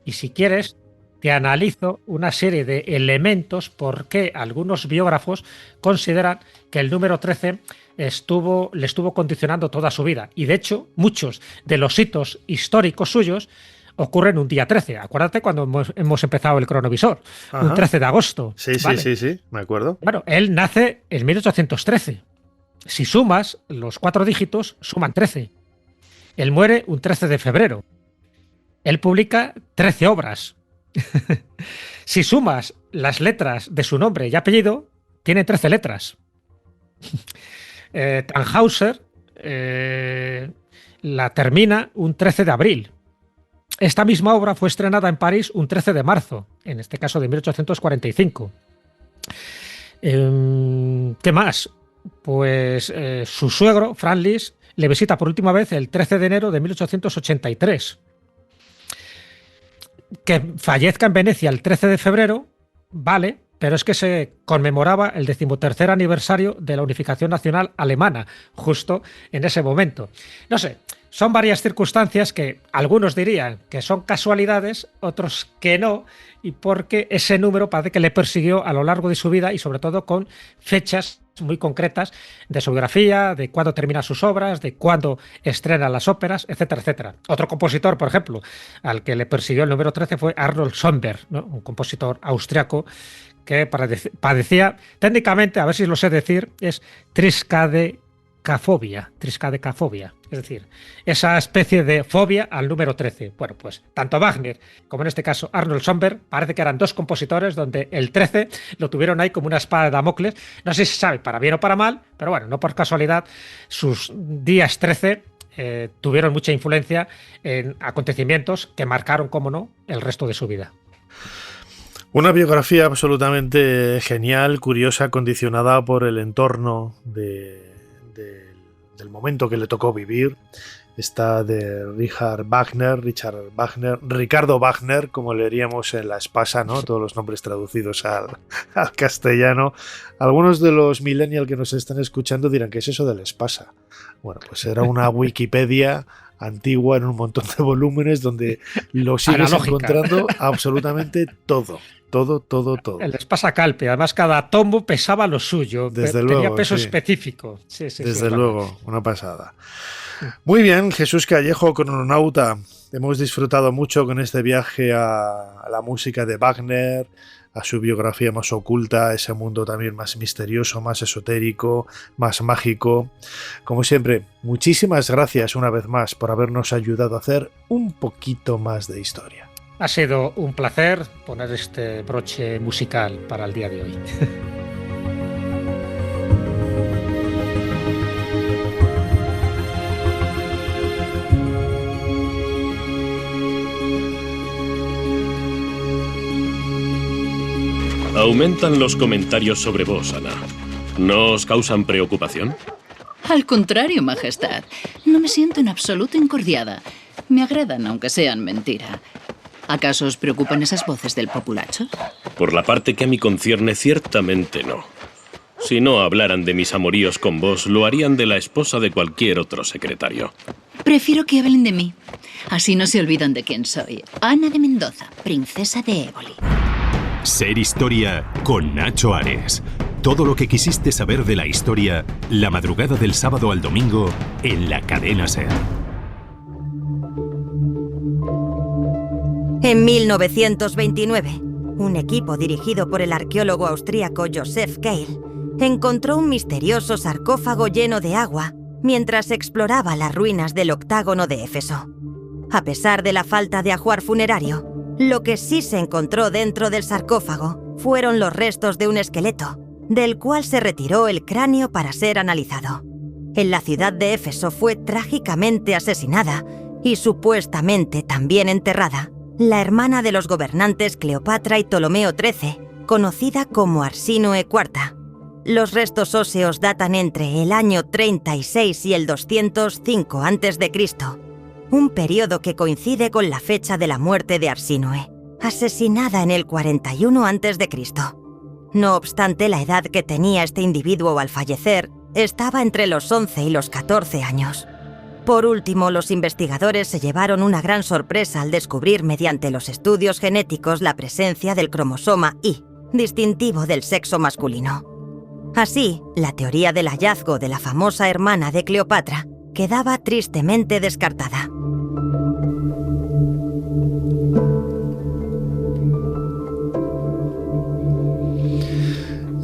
Y si quieres, te analizo una serie de elementos por qué algunos biógrafos consideran que el número 13 le estuvo condicionando toda su vida. Y de hecho, muchos de los hitos históricos suyos ocurren un día 13. Acuérdate cuando hemos empezado el cronovisor. Ajá. Un 13 de agosto. Sí, ¿vale? sí, me acuerdo. Bueno, él nace en 1813. Si sumas los 4 dígitos, suman 13. Él muere un 13 de febrero. Él publica 13 obras. Si sumas las letras de su nombre y apellido, tiene 13 letras. Tannhäuser la termina un 13 de abril. Esta misma obra fue estrenada en París un 13 de marzo, en este caso de 1845. ¿Qué más? Pues su suegro, Franz Liszt, le visita por última vez el 13 de enero de 1883. Que fallezca en Venecia el 13 de febrero, vale, pero es que se conmemoraba el 13º aniversario de la unificación nacional alemana, justo en ese momento. No sé, son varias circunstancias que algunos dirían que son casualidades, otros que no, y porque ese número parece que le persiguió a lo largo de su vida y sobre todo con fechas muy concretas de su biografía, de cuándo termina sus obras, de cuándo estrena las óperas, etcétera, etcétera. Otro compositor, por ejemplo, al que le persiguió el número 13 fue Arnold Schoenberg, ¿no? Un compositor austriaco que padecía, técnicamente, a ver si lo sé decir, es triskaidekafobia, es decir, esa especie de fobia al número 13. Bueno, pues tanto Wagner como en este caso Arnold Schoenberg parece que eran dos compositores donde el 13 lo tuvieron ahí como una espada de Damocles. No sé si se sabe para bien o para mal, pero bueno, no por casualidad sus días 13 tuvieron mucha influencia en acontecimientos que marcaron, como no, el resto de su vida. Una biografía absolutamente genial, curiosa, condicionada por el entorno del momento que le tocó vivir. Esta de Ricardo Wagner, como leeríamos en la espasa, ¿no? Todos los nombres traducidos al castellano. Algunos de los millennials que nos están escuchando dirán, ¿qué es eso de la espasa? Bueno, pues era una Wikipedia antigua en un montón de volúmenes donde lo sigues encontrando absolutamente todo. El Espasa Calpe, además cada tomo pesaba lo suyo, tenía peso específico. Sí, Desde luego, una pasada. Muy bien, Jesús Callejo, crononauta. Hemos disfrutado mucho con este viaje a la música de Wagner, a su biografía más oculta, ese mundo también más misterioso, más esotérico, más mágico. Como siempre, muchísimas gracias una vez más por habernos ayudado a hacer un poquito más de historia. Ha sido un placer poner este broche musical para el día de hoy. Aumentan los comentarios sobre vos, Ana. ¿No os causan preocupación? Al contrario, Majestad. No me siento en absoluto incordiada. Me agradan, aunque sean mentira. ¿Acaso os preocupan esas voces del populacho? Por la parte que a mí concierne, ciertamente no. Si no hablaran de mis amoríos con vos, lo harían de la esposa de cualquier otro secretario. Prefiero que hablen de mí. Así no se olvidan de quién soy. Ana de Mendoza, princesa de Éboli. Ser Historia con Nacho Ares. Todo lo que quisiste saber de la historia, la madrugada del sábado al domingo, en la cadena SER. En 1929, un equipo dirigido por el arqueólogo austríaco Joseph Keil encontró un misterioso sarcófago lleno de agua mientras exploraba las ruinas del octágono de Éfeso. A pesar de la falta de ajuar funerario, lo que sí se encontró dentro del sarcófago fueron los restos de un esqueleto, del cual se retiró el cráneo para ser analizado. En la ciudad de Éfeso fue trágicamente asesinada y supuestamente también enterrada la hermana de los gobernantes Cleopatra y Ptolomeo XIII, conocida como Arsínoe IV. Los restos óseos datan entre el año 36 y el 205 a.C., un periodo que coincide con la fecha de la muerte de Arsínoe, asesinada en el 41 a.C. No obstante, la edad que tenía este individuo al fallecer estaba entre los 11 y los 14 años. Por último, los investigadores se llevaron una gran sorpresa al descubrir mediante los estudios genéticos la presencia del cromosoma Y, distintivo del sexo masculino. Así, la teoría del hallazgo de la famosa hermana de Cleopatra quedaba tristemente descartada.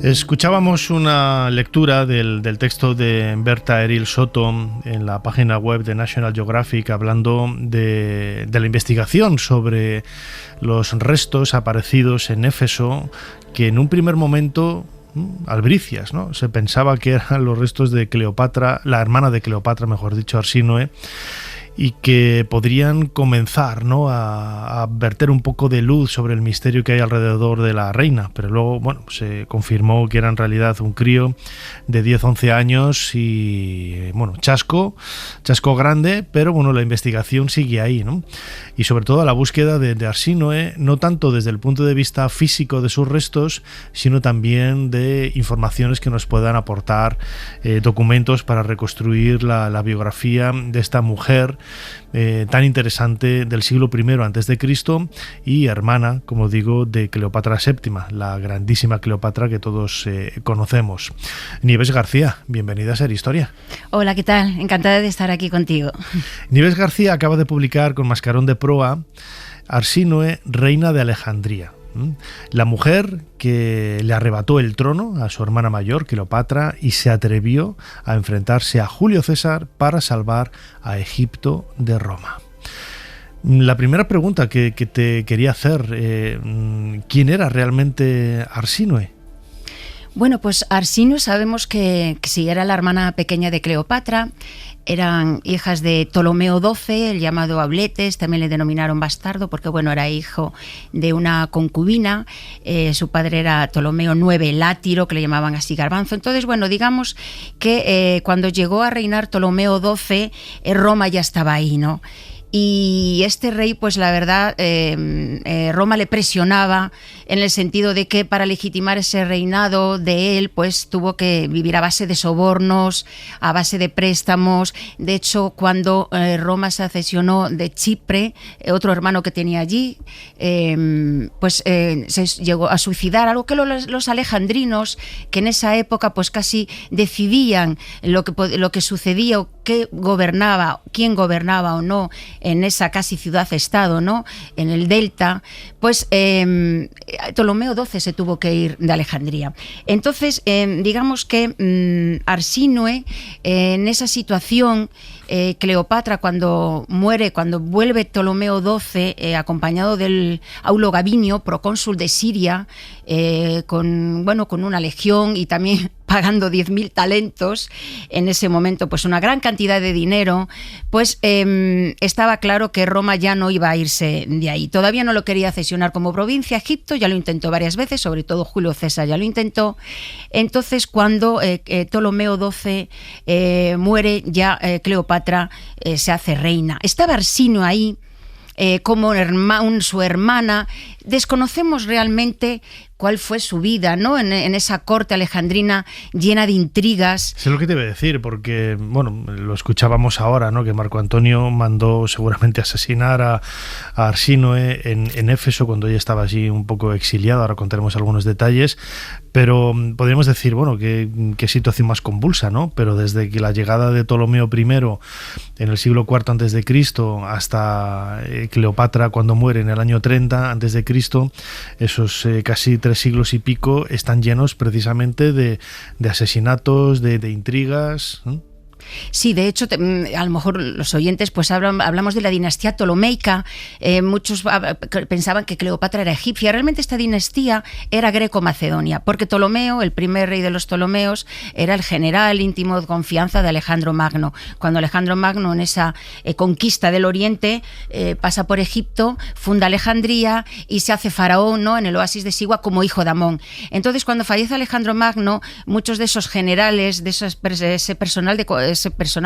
Escuchábamos una lectura del texto de Berta Eril Soto en la página web de National Geographic, hablando de la investigación sobre los restos aparecidos en Éfeso, que en un primer momento, albricias, ¿no?, se pensaba que eran los restos de Cleopatra, la hermana de Cleopatra, mejor dicho, Arsínoe, y que podrían comenzar, ¿no?, a verter un poco de luz sobre el misterio que hay alrededor de la reina. Pero luego, bueno, se confirmó que era en realidad un crío de 10-11 años y, bueno, chasco grande, pero bueno, la investigación sigue ahí, ¿no? Y sobre todo la búsqueda de Arsínoe, no tanto desde el punto de vista físico de sus restos, sino también de informaciones que nos puedan aportar documentos para reconstruir la biografía de esta mujer tan interesante del siglo I a.C. y hermana, como digo, de Cleopatra VII, la grandísima Cleopatra que todos conocemos. Nieves García, bienvenida a Ser Historia. Hola, ¿qué tal? Encantada de estar aquí contigo. Nieves García acaba de publicar con mascarón de proa Arsínoe, reina de Alejandría. La mujer que le arrebató el trono a su hermana mayor, Cleopatra, y se atrevió a enfrentarse a Julio César para salvar a Egipto de Roma. La primera pregunta que te quería hacer, ¿quién era realmente Arsínoe? Bueno, pues Arsínoe sabemos que sí, era la hermana pequeña de Cleopatra. Eran hijas de Ptolomeo XII, el llamado Auletes, también le denominaron bastardo porque, bueno, era hijo de una concubina. Su padre era Ptolomeo IX Látiro, que le llamaban así Garbanzo. Entonces, bueno, digamos que cuando llegó a reinar Ptolomeo XII, Roma ya estaba ahí, ¿no? Y este rey, pues la verdad, Roma le presionaba en el sentido de que para legitimar ese reinado de él, pues tuvo que vivir a base de sobornos, a base de préstamos. De hecho, cuando Roma se acesionó de Chipre, otro hermano que tenía allí, se llegó a suicidar, algo que los alejandrinos, que en esa época pues casi decidían lo que sucedía o quién gobernaba o no en esa casi ciudad-estado, ¿no?, en el delta, pues Ptolomeo XII se tuvo que ir de Alejandría. Entonces, digamos que Arsínoe, en esa situación, Cleopatra, cuando vuelve Ptolomeo XII, acompañado del Aulo Gabinio, procónsul de Siria, con una legión y también pagando 10.000 talentos, en ese momento pues una gran cantidad de dinero, pues estaba claro que Roma ya no iba a irse de ahí. Todavía no lo quería cesionar como provincia. Egipto ya lo intentó varias veces, sobre todo Julio César ya lo intentó. Entonces, cuando Ptolomeo XII muere, ya Cleopatra se hace reina. Estaba Arsínoe ahí como su hermana. Desconocemos realmente cuál fue su vida, ¿no?, en esa corte alejandrina llena de intrigas. Sé lo que te iba a decir, porque, bueno, lo escuchábamos ahora, ¿no?, que Marco Antonio mandó seguramente asesinar a Arsínoe en Éfeso cuando ella estaba allí un poco exiliada. Ahora contaremos algunos detalles, pero podríamos decir, bueno, qué situación más convulsa, ¿no? Pero desde que la llegada de Ptolomeo I en el siglo IV a.C. hasta Cleopatra cuando muere en el año 30 a.C., esos casi 3 siglos y pico están llenos precisamente de asesinatos, de intrigas. Sí, de hecho, a lo mejor los oyentes pues hablamos de la dinastía ptolomeica. Muchos pensaban que Cleopatra era egipcia. Realmente esta dinastía era greco-macedonia, porque Ptolomeo, el primer rey de los Ptolomeos, era el general íntimo de confianza de Alejandro Magno. Cuando Alejandro Magno, en esa conquista del Oriente, pasa por Egipto, funda Alejandría y se hace faraón, ¿no?, en el oasis de Sigua como hijo de Amón. Entonces, cuando fallece Alejandro Magno, muchos de esos generales, de ese personal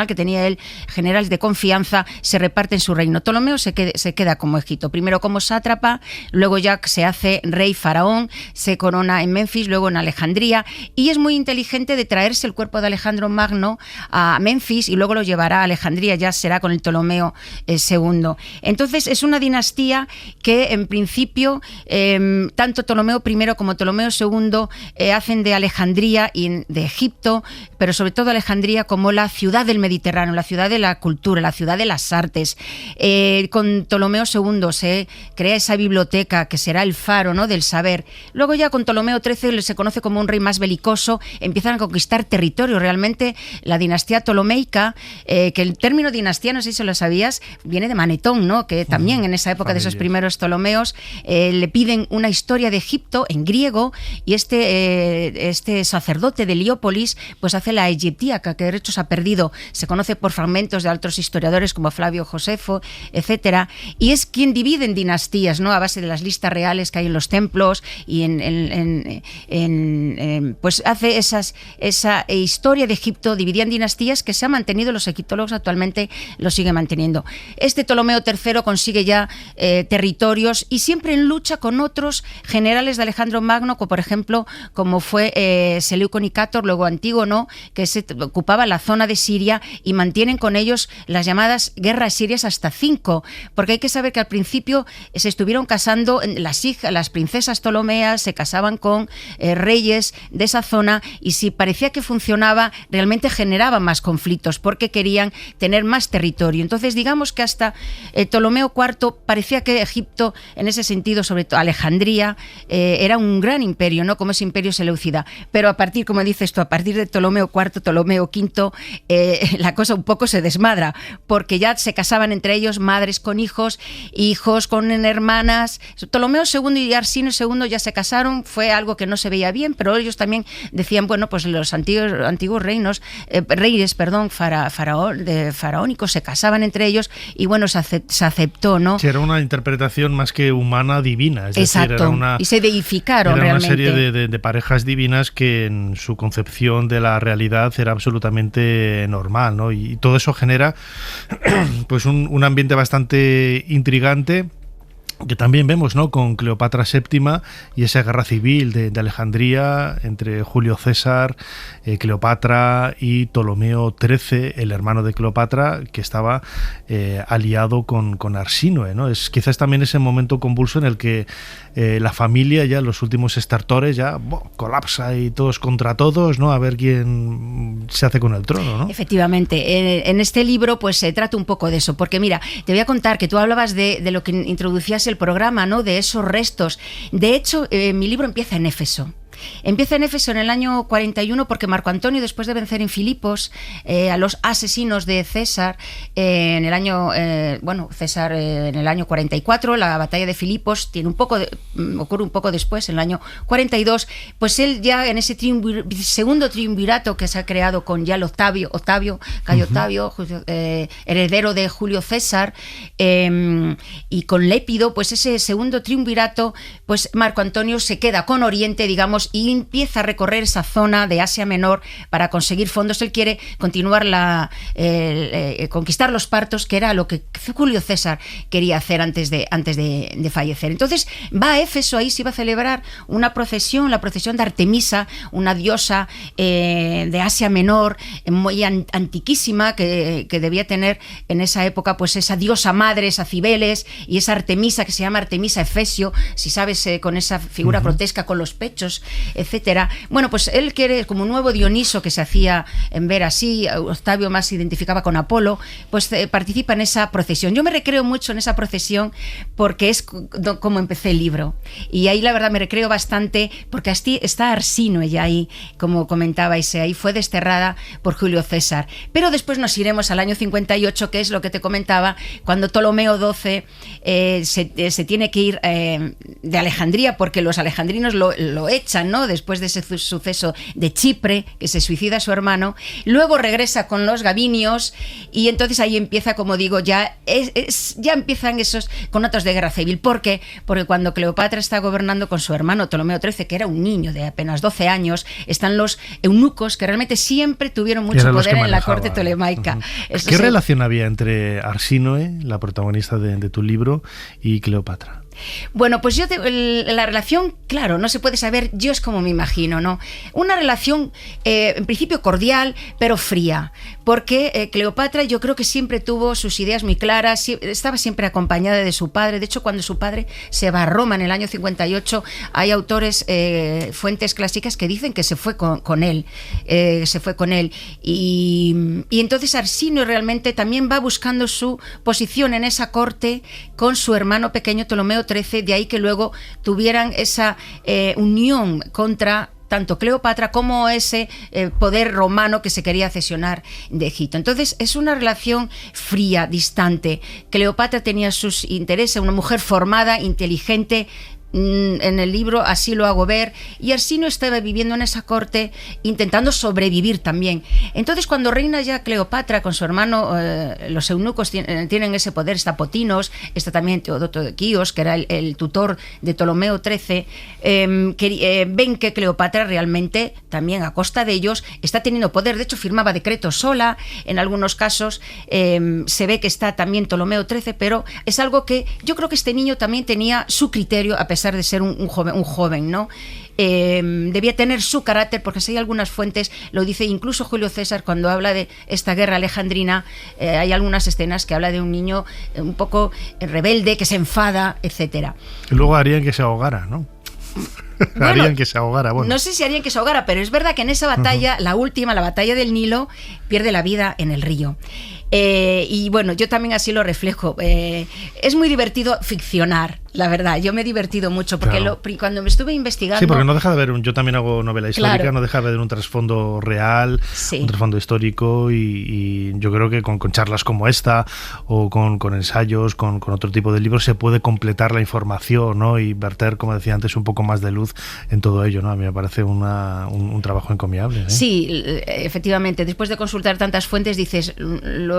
que tenía él, generales de confianza, se reparten su reino. Ptolomeo se queda como Egipto, primero como sátrapa, luego ya se hace rey faraón, se corona en Memphis, luego en Alejandría, y es muy inteligente de traerse el cuerpo de Alejandro Magno a Memphis y luego lo llevará a Alejandría, ya será con el Ptolomeo II. Entonces es una dinastía que en principio tanto Ptolomeo I como Ptolomeo II hacen de Alejandría y de Egipto, pero sobre todo Alejandría, como la ciudad del Mediterráneo, la ciudad de la cultura, la ciudad de las artes. Con Ptolomeo II se crea esa biblioteca que será el faro, ¿no?, del saber. Luego ya con Ptolomeo XIII se conoce como un rey más belicoso, empiezan a conquistar territorio. Realmente la dinastía ptolomeica, que el término dinastía, no sé si lo sabías, viene de Manetón, ¿no?, que también en esa época de esos primeros Ptolomeos le piden una historia de Egipto en griego, y este sacerdote de Heliópolis pues hace la egiptíaca, que de hecho se ha perdido, se conoce por fragmentos de otros historiadores como Flavio Josefo, etcétera, y es quien divide en dinastías, ¿no?, a base de las listas reales que hay en los templos, y pues hace esa historia de Egipto dividida en dinastías que se ha mantenido, los egiptólogos actualmente lo siguen manteniendo. Este Ptolomeo III consigue ya territorios, y siempre en lucha con otros generales de Alejandro Magno, como por ejemplo como fue Seleuco Nicator, luego Antígono, que se ocupaba la zona de Siria, y mantienen con ellos las llamadas guerras sirias hasta 5, porque hay que saber que al principio se estuvieron casando las princesas ptolomeas, se casaban con reyes de esa zona, y si parecía que funcionaba, realmente generaba más conflictos porque querían tener más territorio. Entonces digamos que hasta Ptolomeo IV parecía que Egipto, en ese sentido, sobre todo Alejandría, era un gran imperio, ¿no?, como ese imperio seleucida. Pero a partir, como dices tú, a partir de Ptolomeo IV, Ptolomeo V, la cosa un poco se desmadra, porque ya se casaban entre ellos, madres con hijos, hijos con hermanas. Ptolomeo II y Arsino II ya se casaron, fue algo que no se veía bien, pero ellos también decían, bueno, pues los antiguos reyes faraónicos se casaban entre ellos, y bueno, se aceptó, ¿no? Sí, era una interpretación más que humana, divina. Es Exacto, decir, y se deificaron era realmente. Una serie de parejas divinas que en su concepción de la realidad era absolutamente normal, ¿no? Y todo eso genera pues un ambiente bastante intrigante, que también vemos, ¿no?, con Cleopatra VII y esa guerra civil de Alejandría entre Julio César, Cleopatra y Ptolomeo XIII, el hermano de Cleopatra, que estaba aliado con Arsínoe, ¿no? Es quizás también ese momento convulso en el que la familia, ya los últimos estertores, ya colapsa y todos contra todos, ¿no?, a ver quién se hace con el trono, ¿no? Efectivamente, en este libro pues se trata un poco de eso, porque mira, te voy a contar que tú hablabas de lo que introducías el programa, ¿no?, de esos restos. De hecho, mi libro empieza en Éfeso. Empieza en Éfeso en el año 41 porque Marco Antonio, después de vencer en Filipos a los asesinos de César en el año César en el año 44, la batalla de Filipos ocurre un poco después, en el año 42, pues él ya en ese segundo triunvirato que se ha creado con ya el Cayo Octavio, heredero de Julio César, y con Lépido, pues ese segundo triunvirato, pues Marco Antonio se queda con Oriente, digamos, y empieza a recorrer esa zona de Asia Menor para conseguir fondos. Él quiere continuar conquistar los partos, que era lo que Julio César quería hacer antes de fallecer. Entonces va a Éfeso, ahí se iba a celebrar una procesión, la procesión de Artemisa, una diosa de Asia Menor, muy antiquísima, que debía tener en esa época pues esa diosa madre, esa Cibeles, y esa Artemisa que se llama Artemisa Efesio, si sabes, con esa figura grotesca con los pechos etcétera. Bueno, pues él quiere, como un nuevo Dioniso que se hacía en ver así, Octavio más se identificaba con Apolo, pues participa en esa procesión. Yo me recreo mucho en esa procesión porque es como empecé el libro. Y ahí la verdad me recreo bastante porque está Arsínoe ella ahí, como comentabais, ahí fue desterrada por Julio César. Pero después nos iremos al año 58, que es lo que te comentaba, cuando Ptolomeo XII se tiene que ir de Alejandría porque los alejandrinos lo echan, ¿no? Después de ese suceso de Chipre, que se suicida su hermano. Luego regresa con los gabinios y entonces ahí empieza, como digo, ya empiezan esos conatos de guerra civil. ¿Por qué? Porque cuando Cleopatra está gobernando con su hermano Ptolomeo XIII, que era un niño de apenas 12 años, están los eunucos que realmente siempre tuvieron mucho poder en la corte tolemaica. ¿Qué relación había entre Arsínoe, la protagonista de tu libro, y Cleopatra? Bueno, pues la relación, claro, no se puede saber, yo es como me imagino, ¿no? Una relación en principio cordial, pero fría, porque Cleopatra yo creo que siempre tuvo sus ideas muy claras, estaba siempre acompañada de su padre. De hecho, cuando su padre se va a Roma en el año 58, hay autores, fuentes clásicas que dicen que se fue con él, y entonces Arsínoe realmente también va buscando su posición en esa corte con su hermano pequeño Ptolomeo XIII, de ahí que luego tuvieran esa unión contra tanto Cleopatra como ese poder romano que se quería cesionar de Egipto. Entonces es una relación fría, distante. Cleopatra tenía sus intereses, una mujer formada, inteligente. En el libro así lo hago ver, y Arsínoe estaba viviendo en esa corte intentando sobrevivir también. Entonces cuando reina ya Cleopatra con su hermano, los eunucos tienen ese poder, está Potinos, está también Teodoto de Quíos, que era el tutor de Ptolomeo XIII, ven que Cleopatra realmente también a costa de ellos está teniendo poder. De hecho firmaba decretos sola, en algunos casos se ve que está también Ptolomeo XIII, pero es algo que yo creo que este niño también tenía su criterio, a pesar de ser un joven, ¿no? Debía tener su carácter, porque si hay algunas fuentes, lo dice incluso Julio César cuando habla de esta guerra alejandrina, hay algunas escenas que habla de un niño un poco rebelde, que se enfada, etcétera. Y luego harían que se ahogara, ¿no? Bueno, harían que se ahogara. Bueno. No sé si harían que se ahogara, pero es verdad que en esa batalla, la última, la batalla del Nilo, pierde la vida en el río. Y bueno, yo también así lo reflejo. Es muy divertido ficcionar, la verdad. Yo me he divertido mucho porque claro, cuando me estuve investigando... Sí, porque no deja de haber yo también hago novela histórica, claro, no deja de haber un trasfondo real, sí, un trasfondo histórico, y yo creo que con charlas como esta o con ensayos, con otro tipo de libros se puede completar la información, ¿no? Y verter, como decía antes, un poco más de luz en todo ello, ¿no? A mí me parece un trabajo encomiable, ¿eh? Sí, efectivamente. Después de consultar tantas fuentes dices...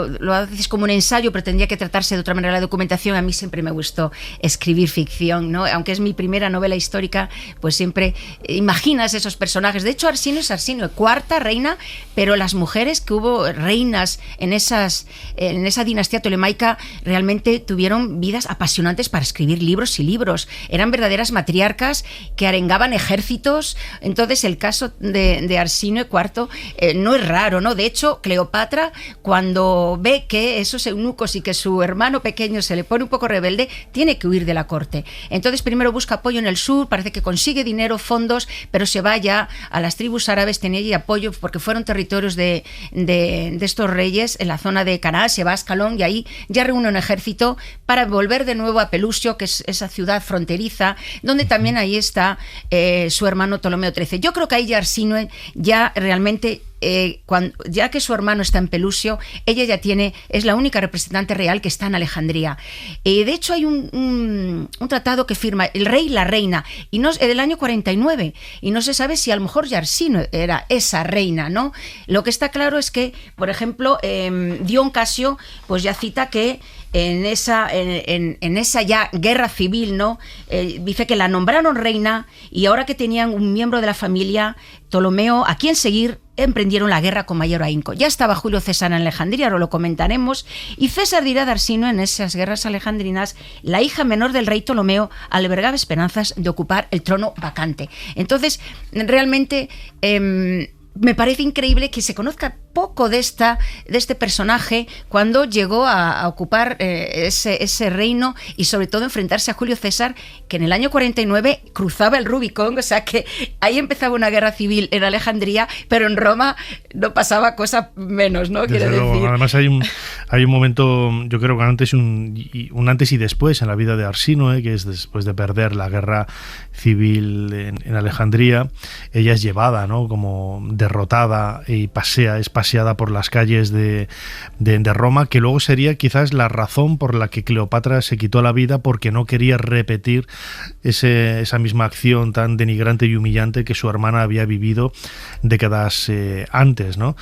Lo haces como un ensayo, pero tendría que tratarse de otra manera la documentación. A mí siempre me gustó escribir ficción, ¿no? Aunque es mi primera novela histórica, pues siempre imaginas esos personajes. De hecho, Arsínoe es Arsínoe, cuarta reina, pero las mujeres que hubo reinas en esa dinastía tolemaica realmente tuvieron vidas apasionantes para escribir libros y libros. Eran verdaderas matriarcas que arengaban ejércitos. Entonces, el caso de Arsínoe IV no es raro, ¿no? De hecho, Cleopatra, cuando ve que esos eunucos y que su hermano pequeño se le pone un poco rebelde, tiene que huir de la corte. Entonces primero busca apoyo en el sur, parece que consigue dinero, fondos, pero se va ya a las tribus árabes, tenía allí apoyo porque fueron territorios de estos reyes en la zona de Canaán, se va a Ascalón y ahí ya reúne un ejército para volver de nuevo a Pelusio, que es esa ciudad fronteriza, donde también ahí está su hermano Ptolomeo XIII. Yo creo que ahí ya Arsínoe ya realmente... ya que su hermano está en Pelusio, ella ya es la única representante real que está en Alejandría. De hecho hay un tratado que firma el rey y la reina del año 49, y no se sabe si a lo mejor ya Arsínoe era esa reina, ¿no? Lo que está claro es que, por ejemplo, Dion Casio pues ya cita que en esa ya guerra civil, ¿no? Dice que la nombraron reina, y ahora que tenían un miembro de la familia, Ptolomeo, a quien seguir, emprendieron la guerra con mayor ahínco. Ya estaba Julio César en Alejandría, ahora lo comentaremos, y César dirá de Arsínoe en esas guerras alejandrinas: la hija menor del rey Ptolomeo albergaba esperanzas de ocupar el trono vacante. Entonces, realmente... me parece increíble que se conozca poco de este personaje cuando llegó a ocupar ese reino y sobre todo enfrentarse a Julio César, que en el año 49 cruzaba el Rubicón, o sea que ahí empezaba una guerra civil en Alejandría, pero en Roma no pasaba cosa menos, ¿no? Desde luego. Decir. Además hay un momento, yo creo que un antes y después en la vida de Arsínoe, que es después de perder la guerra civil en Alejandría. Ella es llevada, ¿no?, como derrotada y es paseada por las calles de Roma, que luego sería quizás la razón por la que Cleopatra se quitó la vida, porque no quería repetir esa misma acción tan denigrante y humillante que su hermana había vivido décadas antes, ¿no?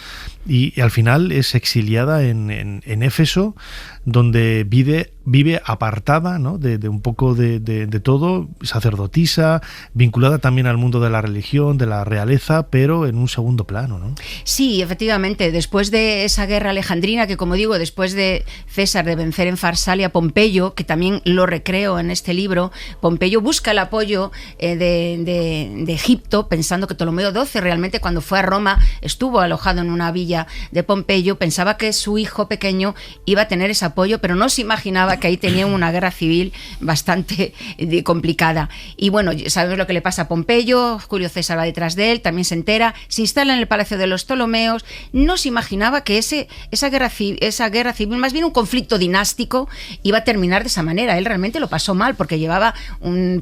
Y al final es exiliada en Éfeso, donde vive apartada, ¿no?, de un poco de todo, sacerdotisa, vinculada también al mundo de la religión, de la realeza, pero en un segundo plano, ¿no? Sí, efectivamente, después de esa guerra alejandrina, que como digo, después de César de vencer en Farsalia a Pompeyo, que también lo recreo en este libro, Pompeyo busca el apoyo de Egipto, pensando que Ptolomeo XII realmente, cuando fue a Roma, estuvo alojado en una villa de Pompeyo, pensaba que su hijo pequeño iba a tener ese apoyo, pero no se imaginaba que ahí tenía una guerra civil bastante complicada. Y bueno, sabemos lo que le pasa a Pompeyo, Julio César va detrás de él, también se entera, se instala en el palacio de los Ptolomeos, no se imaginaba que esa guerra civil, más bien un conflicto dinástico, iba a terminar de esa manera. Él realmente lo pasó mal, porque llevaba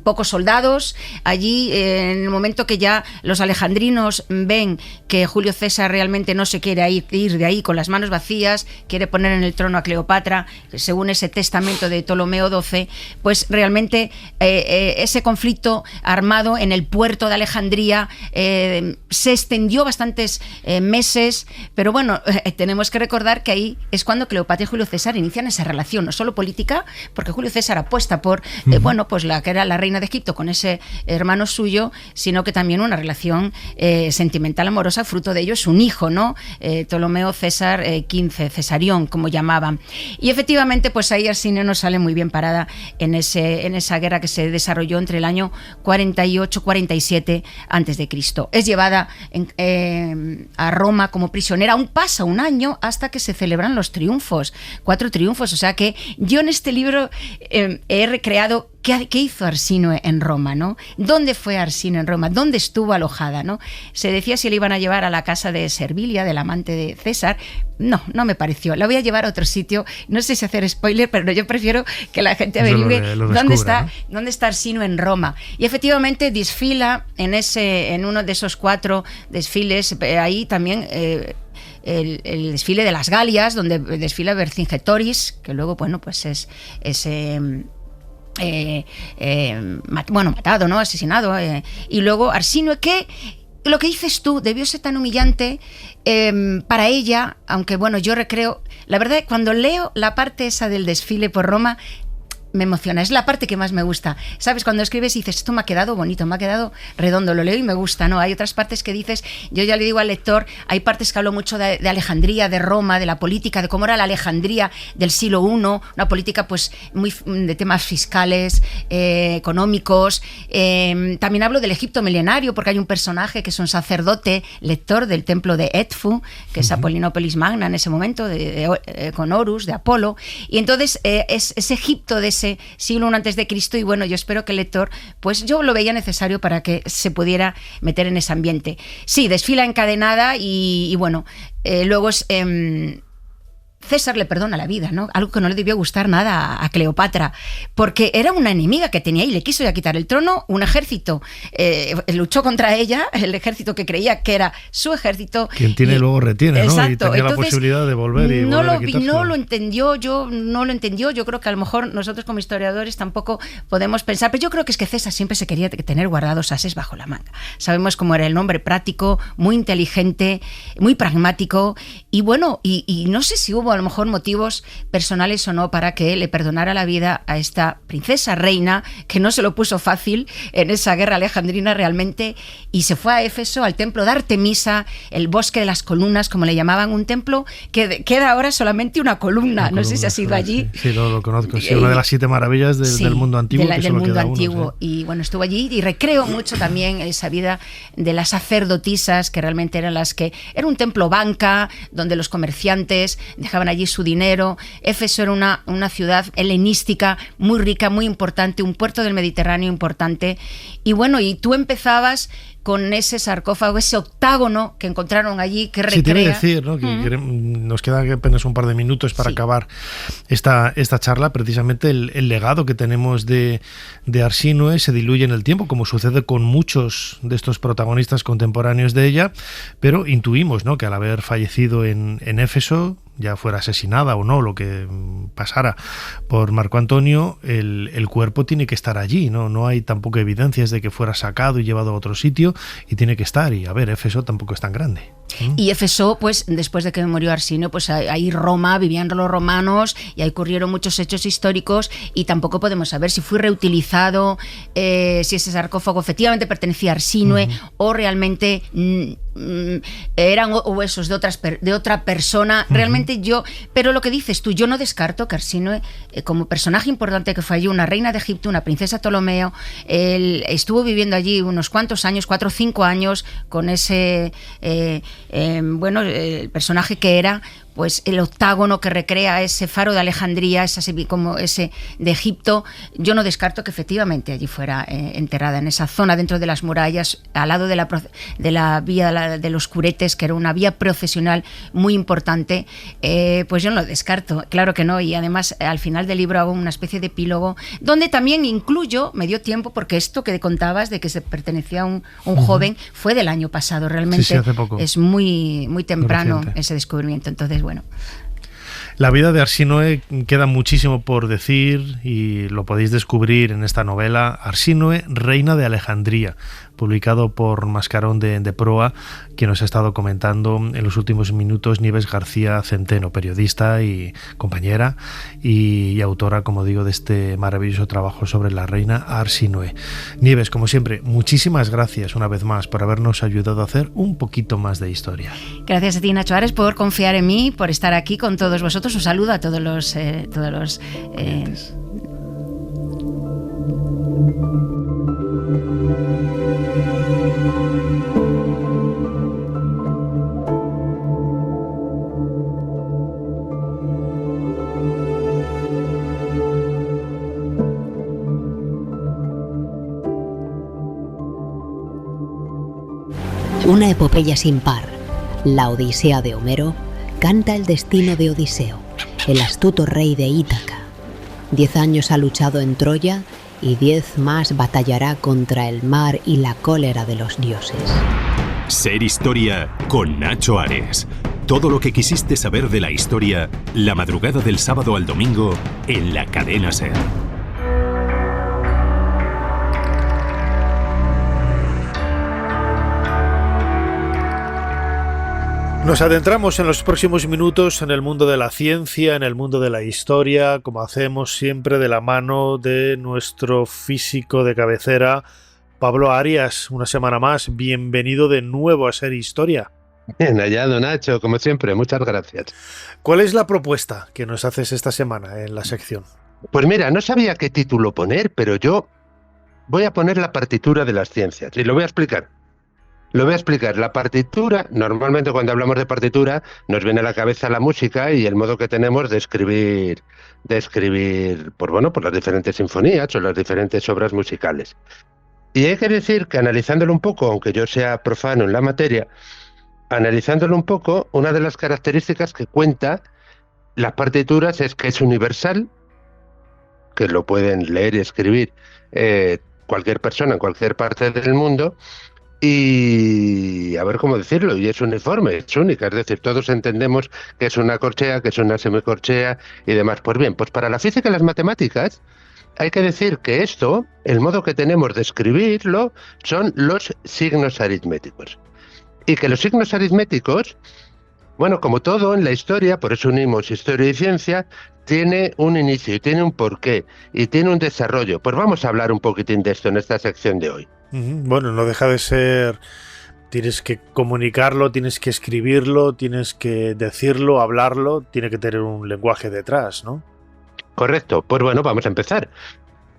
pocos soldados allí, en el momento que ya los alejandrinos ven que Julio César realmente no se quiere ir de ahí con las manos vacías, quiere poner en el trono a Cleopatra, según ese testamento de Ptolomeo XII, pues realmente ese conflicto armado en el puerto de Alejandría se extendió bastantes meses, pero bueno, tenemos que recordar que ahí es cuando Cleopatra y Julio César inician esa relación, no solo política, porque Julio César apuesta por pues la que era la reina de Egipto con ese hermano suyo, sino que también una relación sentimental, amorosa. Fruto de ello es un hijo, ¿no? Ptolomeo César XV, Cesarión, como llamaban. Y efectivamente, pues ahí Arsínoe no sale muy bien parada en esa guerra que se desarrolló entre el año 48-47 a.C. Es llevada a Roma como prisionera. Aún pasa un año hasta que se celebran los triunfos, 4 triunfos. O sea que yo en este libro he recreado ¿qué hizo Arsínoe en Roma, ¿no? ¿Dónde fue Arsínoe en Roma? ¿Dónde estuvo alojada, ¿no? Se decía si le iban a llevar a la casa de Servilia, del amante de César. No me pareció. La voy a llevar a otro sitio. No sé si hacer spoiler, pero yo prefiero que la gente averigüe dónde está Arsínoe en Roma. Y efectivamente desfila en uno de esos 4 desfiles. Ahí también el desfile de las Galias, donde desfila Vercingetoris, que luego, bueno, pues es matado, ¿no? Asesinado. Y luego Arsínoe, que lo que dices tú debió ser tan humillante para ella, aunque bueno, yo recreo, la verdad, cuando leo la parte esa del desfile por Roma, me emociona, es la parte que más me gusta. ¿Sabes? Cuando escribes y dices, esto me ha quedado bonito, me ha quedado redondo, lo leo y me gusta, ¿no? Hay otras partes que dices, yo ya le digo al lector, hay partes que hablo mucho de Alejandría, de Roma, de la política, de cómo era la Alejandría del siglo I, una política pues muy de temas fiscales, económicos. También hablo del Egipto milenario, porque hay un personaje que es un sacerdote, lector del templo de Edfu, que es Apolinópolis Magna en ese momento, con Horus, de Apolo, y entonces es Egipto de ese siglo I antes de Cristo, y bueno, yo espero que el lector, pues yo lo veía necesario para que se pudiera meter en ese ambiente. Sí, desfila encadenada y bueno, luego es César le perdona la vida, ¿no? Algo que no le debió gustar nada a Cleopatra, porque era una enemiga que tenía y le quiso ya quitar el trono. Un ejército luchó contra ella, el ejército que creía que era su ejército. Quien tiene luego retiene, ¿no? Exacto. Y tenía entonces, la posibilidad de volver y no volver a quitárselo. No lo entendió, yo creo que a lo mejor nosotros como historiadores tampoco podemos pensar, pero yo creo que es que César siempre se quería tener guardados ases bajo la manga. Sabemos cómo era el hombre práctico, muy inteligente, muy pragmático, y bueno, y no sé si hubo a lo mejor motivos personales o no para que le perdonara la vida a esta princesa reina, que no se lo puso fácil en esa guerra alejandrina realmente, y se fue a Éfeso, al templo de Artemisa, el bosque de las columnas, como le llamaban, un templo que queda ahora solamente una columna. No sé si has ido allí. Sí, lo conozco. Sí, una de las 7 maravillas del mundo antiguo. Del mundo antiguo. Y bueno, estuvo allí y recreo mucho también esa vida de las sacerdotisas, que realmente eran las que... Era un templo banca, donde los comerciantes dejaban allí su dinero. Éfeso era una ciudad helenística muy rica, muy importante, un puerto del Mediterráneo importante. Y bueno, y tú empezabas con ese sarcófago, ese octágono que encontraron allí, que recrea... Sí, te iba a decir, ¿no? Que nos queda apenas un par de minutos para acabar esta charla. Precisamente el legado que tenemos de Arsínoe se diluye en el tiempo, como sucede con muchos de estos protagonistas contemporáneos de ella, pero intuimos, ¿no?, que al haber fallecido en Éfeso, ya fuera asesinada o no, lo que pasara por Marco Antonio, el cuerpo tiene que estar allí, ¿no? No hay tampoco evidencias de que fuera sacado y llevado a otro sitio, y tiene que estar. Y a ver, Éfeso tampoco es tan grande. Y Éfeso, pues después de que murió Arsínoe, pues ahí Roma, vivían los romanos, y ahí ocurrieron muchos hechos históricos, y tampoco podemos saber si fue reutilizado, si ese sarcófago efectivamente pertenecía a Arsínoe o realmente eran huesos de otra persona. Realmente pero lo que dices tú, yo no descarto que Arsínoe, como personaje importante que fue allí, una reina de Egipto, una princesa Ptolomeo, él estuvo viviendo allí unos cuantos años, 4 o 5 años, con ese el personaje que era, pues el octágono que recrea ese faro de Alejandría, como ese de Egipto. Yo no descarto que efectivamente allí fuera enterrada, en esa zona dentro de las murallas, al lado de la vía de los Curetes, que era una vía procesional muy importante. Pues yo no lo descarto, claro que no. Y además al final del libro hago una especie de epílogo donde también incluyo, me dio tiempo, porque esto que contabas de que se pertenecía a un joven fue del año pasado, realmente sí, hace poco. Es muy, muy temprano ese descubrimiento. Entonces, bueno. La vida de Arsínoe queda muchísimo por decir, y lo podéis descubrir en esta novela, Arsínoe, reina de Alejandría, publicado por Mascarón de Proa, que nos ha estado comentando en los últimos minutos Nieves García Centeno, periodista y compañera y autora, como digo, de este maravilloso trabajo sobre la reina Arsínoe. Nieves, como siempre, muchísimas gracias una vez más por habernos ayudado a hacer un poquito más de historia. Gracias a ti, Nacho Ares, por confiar en mí, por estar aquí con todos vosotros. Un saludo a todos los Una epopeya sin par, la Odisea de Homero, canta el destino de Odiseo, el astuto rey de Ítaca. 10 años ha luchado en Troya y 10 más batallará contra el mar y la cólera de los dioses. Ser Historia con Nacho Ares. Todo lo que quisiste saber de la historia, la madrugada del sábado al domingo en la cadena SER. Nos adentramos en los próximos minutos en el mundo de la ciencia, en el mundo de la historia, como hacemos siempre de la mano de nuestro físico de cabecera, Pablo Arias. Una semana más, bienvenido de nuevo a Ser Historia. Bien hallado, Nacho, como siempre, muchas gracias. ¿Cuál es la propuesta que nos haces esta semana en la sección? Pues mira, no sabía qué título poner, pero yo voy a poner la partitura de las ciencias, y lo voy a explicar. La partitura, normalmente cuando hablamos de partitura nos viene a la cabeza la música y el modo que tenemos de escribir por las diferentes sinfonías o las diferentes obras musicales. Y hay que decir que analizándolo un poco, aunque yo sea profano en la materia, analizándolo un poco, una de las características que cuenta las partituras es que es universal, que lo pueden leer y escribir cualquier persona en cualquier parte del mundo. Y a ver cómo decirlo, y es uniforme, es única, es decir, todos entendemos que es una corchea, que es una semicorchea y demás. Pues bien, pues para la física y las matemáticas hay que decir que esto, el modo que tenemos de escribirlo, son los signos aritméticos. Y que los signos aritméticos, Bueno, como todo en la historia, por eso unimos historia y ciencia, tiene un inicio, tiene un porqué y tiene un desarrollo. Pues vamos a hablar un poquitín de esto en esta sección de hoy. Bueno, no deja de ser... Tienes que comunicarlo, tienes que escribirlo, tienes que decirlo, hablarlo, tiene que tener un lenguaje detrás, ¿no? Correcto. Pues bueno, vamos a empezar.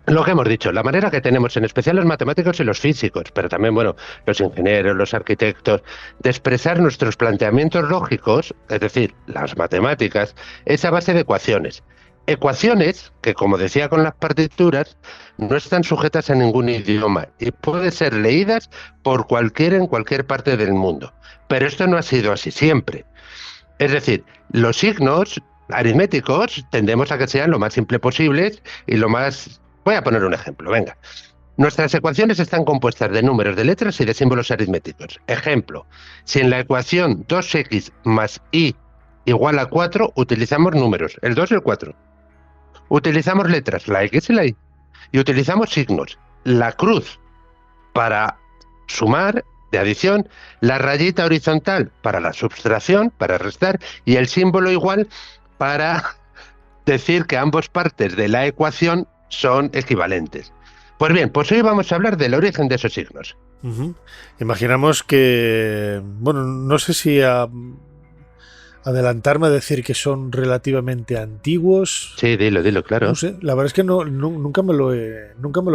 Lo que hemos dicho, la manera que tenemos, en especial los matemáticos y los físicos, pero también, bueno, los ingenieros, los arquitectos, de expresar nuestros planteamientos lógicos, es decir, las matemáticas, es a base de ecuaciones. Ecuaciones que, como decía con las partituras, no están sujetas a ningún idioma y pueden ser leídas por cualquiera en cualquier parte del mundo. Pero esto no ha sido así siempre. Es decir, los signos aritméticos tendemos a que sean lo más simple posibles y lo más... Voy a poner un ejemplo, venga. Nuestras ecuaciones están compuestas de números, de letras y de símbolos aritméticos. Ejemplo, si en la ecuación 2x más y igual a 4, utilizamos números, el 2 y el 4. Utilizamos letras, la X y la Y. Y utilizamos signos, la cruz para sumar, de adición, la rayita horizontal para la subtracción, para restar, y el símbolo igual para decir que ambas partes de la ecuación son equivalentes. Pues bien, pues hoy vamos a hablar del origen de esos signos. Imaginamos que, bueno, no sé si adelantarme a decir que son relativamente antiguos. Sí, dilo, claro. No sé, la verdad es que nunca me lo he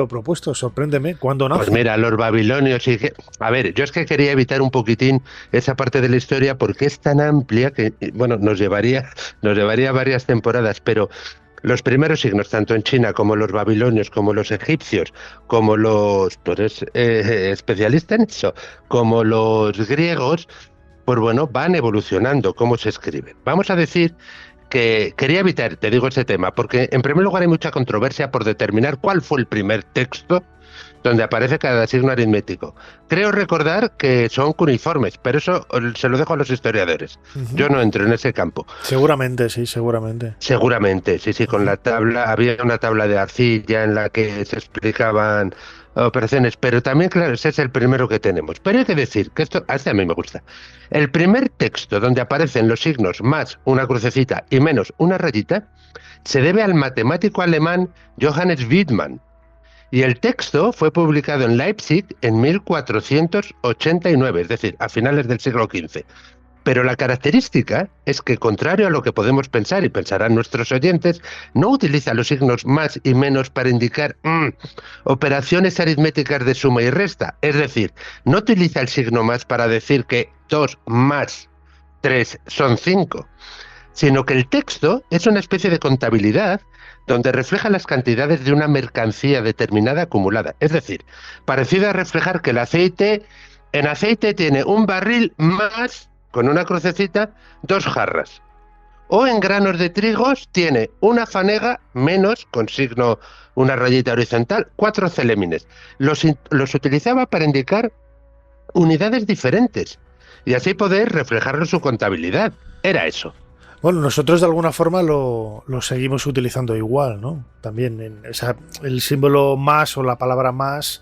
propuesto, sorpréndeme. ¿Cuándo nace? Pues mira, los babilonios y... A ver, yo es que quería evitar un poquitín esa parte de la historia porque es tan amplia que, bueno, nos llevaría varias temporadas, pero los primeros signos, tanto en China como los babilonios, como los egipcios, como los... Tú eres especialista en eso, como los griegos, pues bueno, van evolucionando cómo se escriben. Vamos a decir que quería evitar, te digo, ese tema, porque en primer lugar hay mucha controversia por determinar cuál fue el primer texto donde aparece cada signo aritmético. Creo recordar que son cuneiformes, pero eso se lo dejo a los historiadores. Yo no entro en ese campo. Seguramente, sí, seguramente. Seguramente, sí, con la tabla, había una tabla de arcilla en la que se explicaban operaciones, pero también, claro, ese es el primero que tenemos. Pero hay que decir que esto, a este a mí me gusta. El primer texto donde aparecen los signos más una crucecita y menos una rayita se debe al matemático alemán Johannes Wittmann. Y el texto fue publicado en Leipzig en 1489, es decir, a finales del siglo XV. Pero la característica es que, contrario a lo que podemos pensar, y pensarán nuestros oyentes, no utiliza los signos más y menos para indicar operaciones aritméticas de suma y resta. Es decir, no utiliza el signo más para decir que 2 más 3 son 5, sino que el texto es una especie de contabilidad donde refleja las cantidades de una mercancía determinada acumulada. Es decir, parecido a reflejar que el aceite, en aceite tiene un barril más, con una crucecita, 2 jarras. O en granos de trigos tiene una fanega menos, con signo, una rayita horizontal, 4 celémines. Los utilizaba para indicar unidades diferentes y así poder reflejarlo en su contabilidad. Era eso. Bueno, nosotros de alguna forma lo seguimos utilizando igual, ¿no? También el símbolo más o la palabra más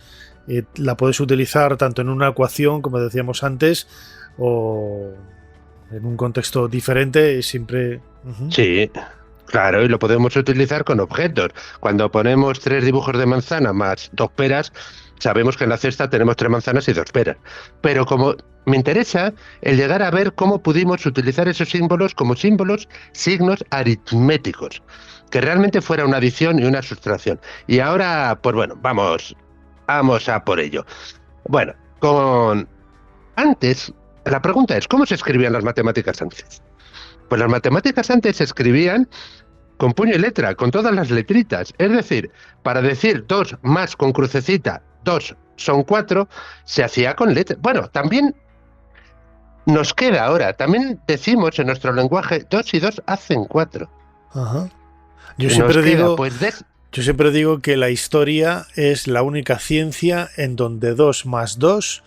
la puedes utilizar tanto en una ecuación, como decíamos antes, o en un contexto diferente, siempre... Sí, claro, y lo podemos utilizar con objetos. Cuando ponemos 3 dibujos de manzana más 2 peras, sabemos que en la cesta tenemos 3 manzanas y 2 peras. Pero como me interesa el llegar a ver cómo pudimos utilizar esos símbolos como signos aritméticos, que realmente fuera una adición y una sustracción. Y ahora, pues bueno, vamos a por ello. Bueno, antes, la pregunta es, ¿cómo se escribían las matemáticas antes? Pues las matemáticas antes se escribían con puño y letra, con todas las letritas. Es decir, para decir 2 más con crucecita, 2 son 4, se hacía con letras. Bueno, también nos queda ahora, también decimos en nuestro lenguaje 2 y 2 hacen 4. Ajá. Yo siempre digo que la historia es la única ciencia en donde 2 más 2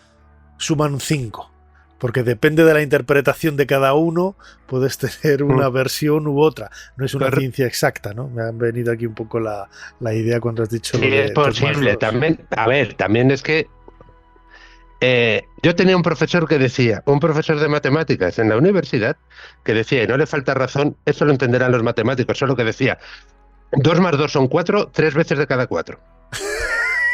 suman 5. Porque depende de la interpretación de cada uno, puedes tener una versión u otra. No es una ciencia exacta, ¿no? Me ha venido aquí un poco la idea cuando has dicho... Sí, es posible. También, a ver, también es que Yo tenía un profesor de matemáticas en la universidad, que decía, y no le falta razón, eso lo entenderán los matemáticos, solo que decía, 2 más 2 son 4, 3 veces de cada 4.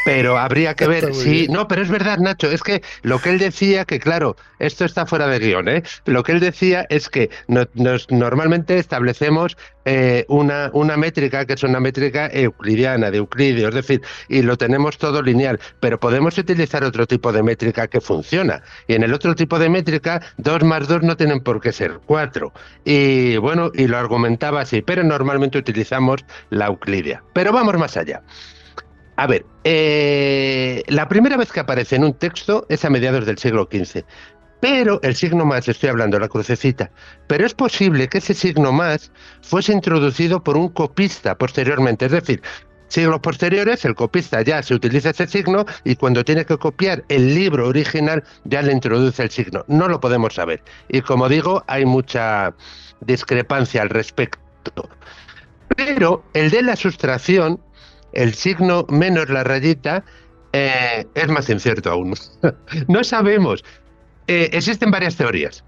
Pero habría que ver si... No, pero es verdad, Nacho, es que lo que él decía, que claro, esto está fuera de guión, lo que él decía es que normalmente establecemos una métrica que es una métrica euclidiana, de Euclidio, es decir, y lo tenemos todo lineal, pero podemos utilizar otro tipo de métrica que funciona. Y en el otro tipo de métrica, 2 más 2 no tienen por qué ser 4. Y bueno, y lo argumentaba así, pero normalmente utilizamos la euclidia. Pero vamos más allá. A ver, la primera vez que aparece en un texto es a mediados del siglo XV, pero el signo más, estoy hablando, la crucecita, pero es posible que ese signo más fuese introducido por un copista posteriormente, es decir, siglos posteriores el copista ya se utiliza ese signo y cuando tiene que copiar el libro original ya le introduce el signo, no lo podemos saber, y como digo, hay mucha discrepancia al respecto, pero el de la sustracción, el signo menos la rayita, es más incierto aún. No sabemos. Existen varias teorías.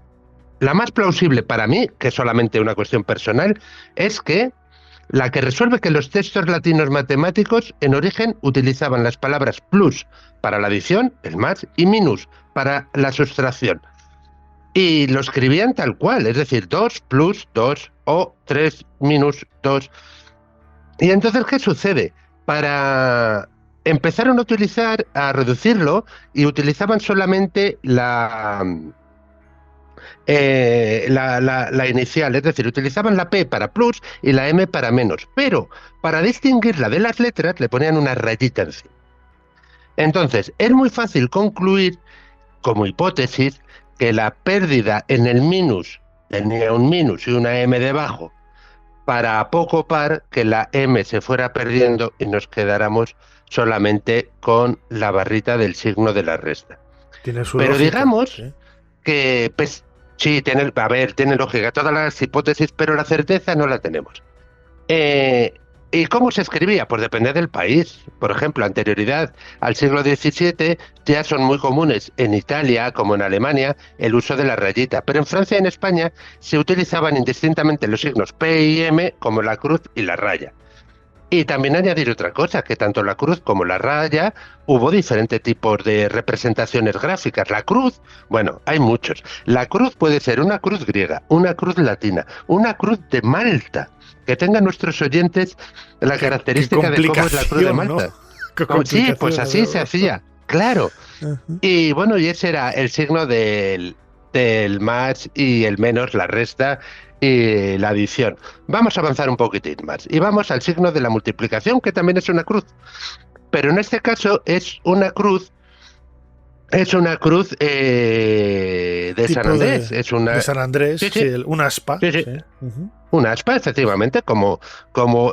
La más plausible para mí, que es solamente una cuestión personal, es que la que resuelve que los textos latinos matemáticos en origen utilizaban las palabras plus para la adición, el más, y minus para la sustracción. Y lo escribían tal cual, es decir, 2 plus 2 o 3 minus 2. Y entonces, ¿qué sucede? Empezaron a reducirlo y utilizaban solamente la inicial, es decir, utilizaban la P para plus y la M para menos, pero para distinguirla de las letras le ponían una rayita encima. Entonces, es muy fácil concluir, como hipótesis, que la pérdida en el minus tenía un minus y una M debajo, para poco par que la M se fuera perdiendo y nos quedáramos solamente con la barrita del signo de la resta. Tiene su pero lógica, digamos que, pues, sí, tiene lógica todas las hipótesis, pero la certeza no la tenemos. ¿Y cómo se escribía? Pues depende del país. Por ejemplo, anterioridad al siglo XVII ya son muy comunes en Italia como en Alemania el uso de la rayita, pero en Francia y en España se utilizaban indistintamente los signos P y M como la cruz y la raya. Y también añadir otra cosa, que tanto la cruz como la raya hubo diferentes tipos de representaciones gráficas. La cruz, bueno, hay muchos. La cruz puede ser una cruz griega, una cruz latina, una cruz de Malta. Que tengan nuestros oyentes la característica de cómo es la cruz de Malta. ¿No? Sí, pues así se hacía, claro. Y bueno, y ese era el signo del más y el menos, la resta y la adición. Vamos a avanzar un poquitín más y vamos al signo de la multiplicación, que también es una cruz. Pero en este caso es una cruz de San Andrés. De San Andrés, sí. Un aspa. Sí. Un aspa, efectivamente, como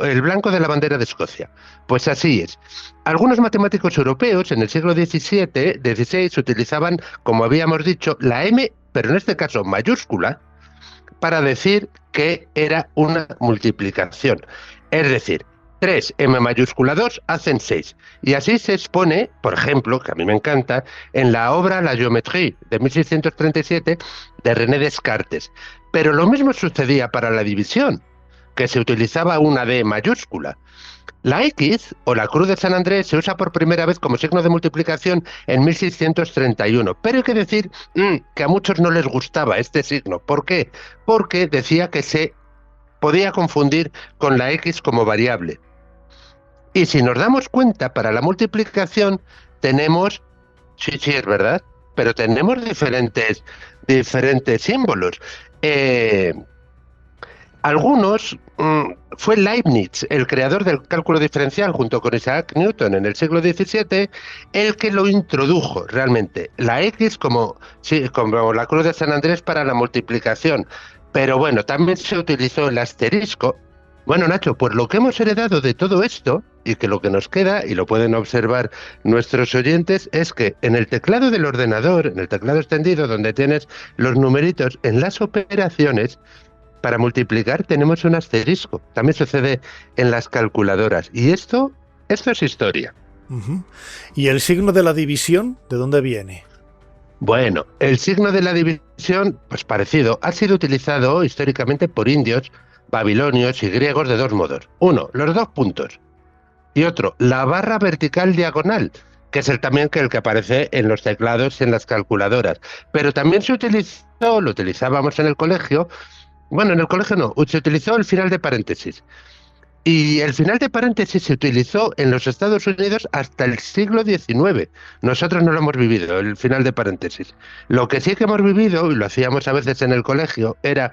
el blanco de la bandera de Escocia. Pues así es. Algunos matemáticos europeos en el siglo XVI utilizaban, como habíamos dicho, la M, pero en este caso mayúscula, para decir que era una multiplicación. Es decir, 3 M mayúscula 2 hacen 6. Y así se expone, por ejemplo, que a mí me encanta, en la obra La Géométrie de 1637 de René Descartes. Pero lo mismo sucedía para la división, que se utilizaba una D mayúscula. La X, o la cruz de San Andrés, se usa por primera vez como signo de multiplicación en 1631. Pero hay que decir que a muchos no les gustaba este signo. ¿Por qué? Porque decía que se podía confundir con la X como variable. Y si nos damos cuenta, para la multiplicación tenemos, sí es verdad, pero tenemos diferentes símbolos. Algunos, fue Leibniz, el creador del cálculo diferencial, junto con Isaac Newton en el siglo XVII, el que lo introdujo realmente. La X como la cruz de San Andrés para la multiplicación. Pero bueno, también se utilizó el asterisco. Bueno, Nacho, pues lo que hemos heredado de todo esto, y que lo que nos queda, y lo pueden observar nuestros oyentes, es que en el teclado del ordenador, en el teclado extendido, donde tienes los numeritos, en las operaciones, para multiplicar tenemos un asterisco. También sucede en las calculadoras. Y esto es historia. ¿Y el signo de la división, de dónde viene? Bueno, el signo de la división, pues parecido, ha sido utilizado históricamente por indios, babilonios y griegos de dos modos. Uno, los 2 puntos. Y otro, la barra vertical diagonal, que es el que aparece en los teclados y en las calculadoras. Pero también se utilizó, lo utilizábamos en el colegio, bueno, en el colegio no, se utilizó el final de paréntesis. Y el final de paréntesis se utilizó en los Estados Unidos hasta el siglo XIX. Nosotros no lo hemos vivido, el final de paréntesis. Lo que sí que hemos vivido, y lo hacíamos a veces en el colegio, era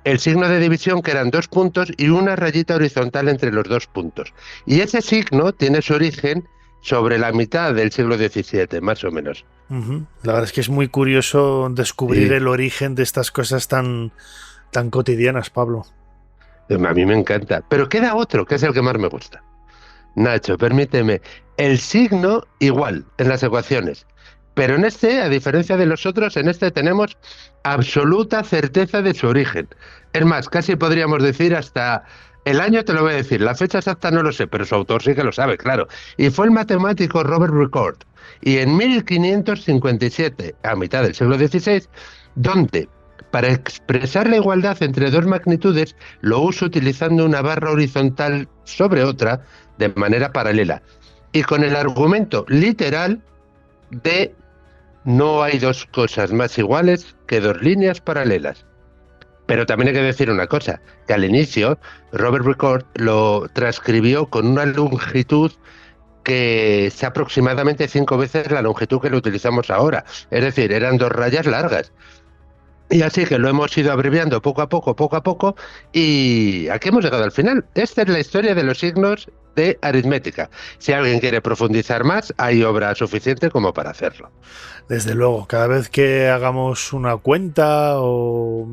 el signo de división, que eran 2 puntos y una rayita horizontal entre los 2 puntos. Y ese signo tiene su origen sobre la mitad del siglo XVII, más o menos. La verdad es que es muy curioso descubrir el origen de estas cosas tan cotidianas, Pablo. A mí me encanta. Pero queda otro, que es el que más me gusta. Nacho, permíteme. El signo igual en las ecuaciones. Pero en este, a diferencia de los otros, en este tenemos absoluta certeza de su origen. Es más, casi podríamos decir hasta... El año te lo voy a decir, la fecha exacta no lo sé, pero su autor sí que lo sabe, claro. Y fue el matemático Robert Ricord. Y en 1557, a mitad del siglo XVI, donde, para expresar la igualdad entre 2 magnitudes, lo uso utilizando una barra horizontal sobre otra de manera paralela. Y con el argumento literal de no hay 2 cosas más iguales que 2 líneas paralelas. Pero también hay que decir una cosa, que al inicio Robert Ricord lo transcribió con una longitud que es aproximadamente 5 veces la longitud que lo utilizamos ahora. Es decir, eran 2 rayas largas. Y así que lo hemos ido abreviando poco a poco, y aquí hemos llegado al final. Esta es la historia de los signos de aritmética. Si alguien quiere profundizar más, hay obra suficiente como para hacerlo. Desde luego, cada vez que hagamos una cuenta o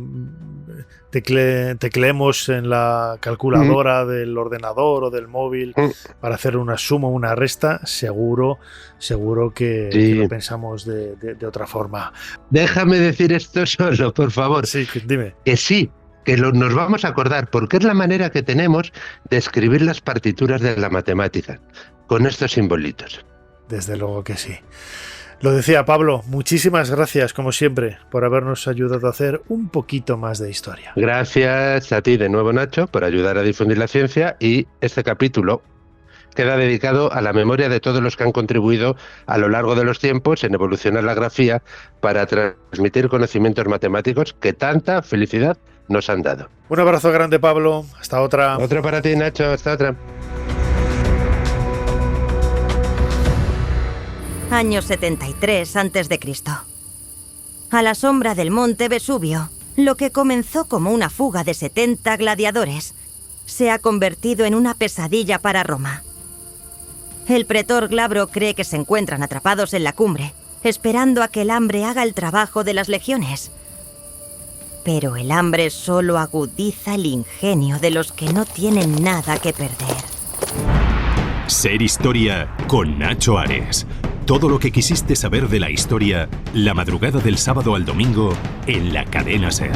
tecleemos en la calculadora del ordenador o del móvil para hacer una suma o una resta, seguro que lo pensamos de otra forma. Déjame decir esto solo, por favor. Sí, dime. Que nos vamos a acordar, porque es la manera que tenemos de escribir las partituras de la matemática, con estos simbolitos. Desde luego que sí. Lo decía Pablo, muchísimas gracias, como siempre, por habernos ayudado a hacer un poquito más de historia. Gracias a ti de nuevo, Nacho, por ayudar a difundir la ciencia, y este capítulo queda dedicado a la memoria de todos los que han contribuido a lo largo de los tiempos en evolucionar la grafía para transmitir conocimientos matemáticos que tanta felicidad nos han dado. Un abrazo grande, Pablo. Hasta otra. Otro para ti, Nacho. Hasta otra. Año 73 a.C. A la sombra del monte Vesubio, lo que comenzó como una fuga de 70 gladiadores se ha convertido en una pesadilla para Roma. El pretor Glabro cree que se encuentran atrapados en la cumbre, esperando a que el hambre haga el trabajo de las legiones. Pero el hambre solo agudiza el ingenio de los que no tienen nada que perder. Ser Historia con Nacho Ares. Todo lo que quisiste saber de la historia, la madrugada del sábado al domingo, en la cadena SER.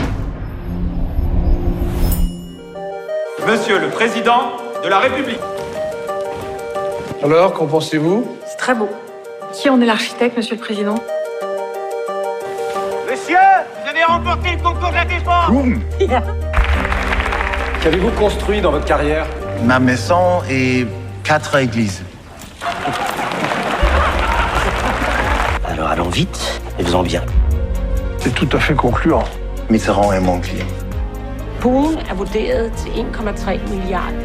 Monsieur le Président de la République. Alors, qu'en pensez-vous? C'est très beau. Qui en est l'architecte, Monsieur le Président? Monsieur, vous avez remporté le concours de la défense. Qu'avez-vous construit dans votre carrière? Ma maison et 4 églises. Alors allons vite et faisons bien. C'est tout à fait concluant. Mitterrand est mon client. Buen er vurderet til 1,3 milliarder.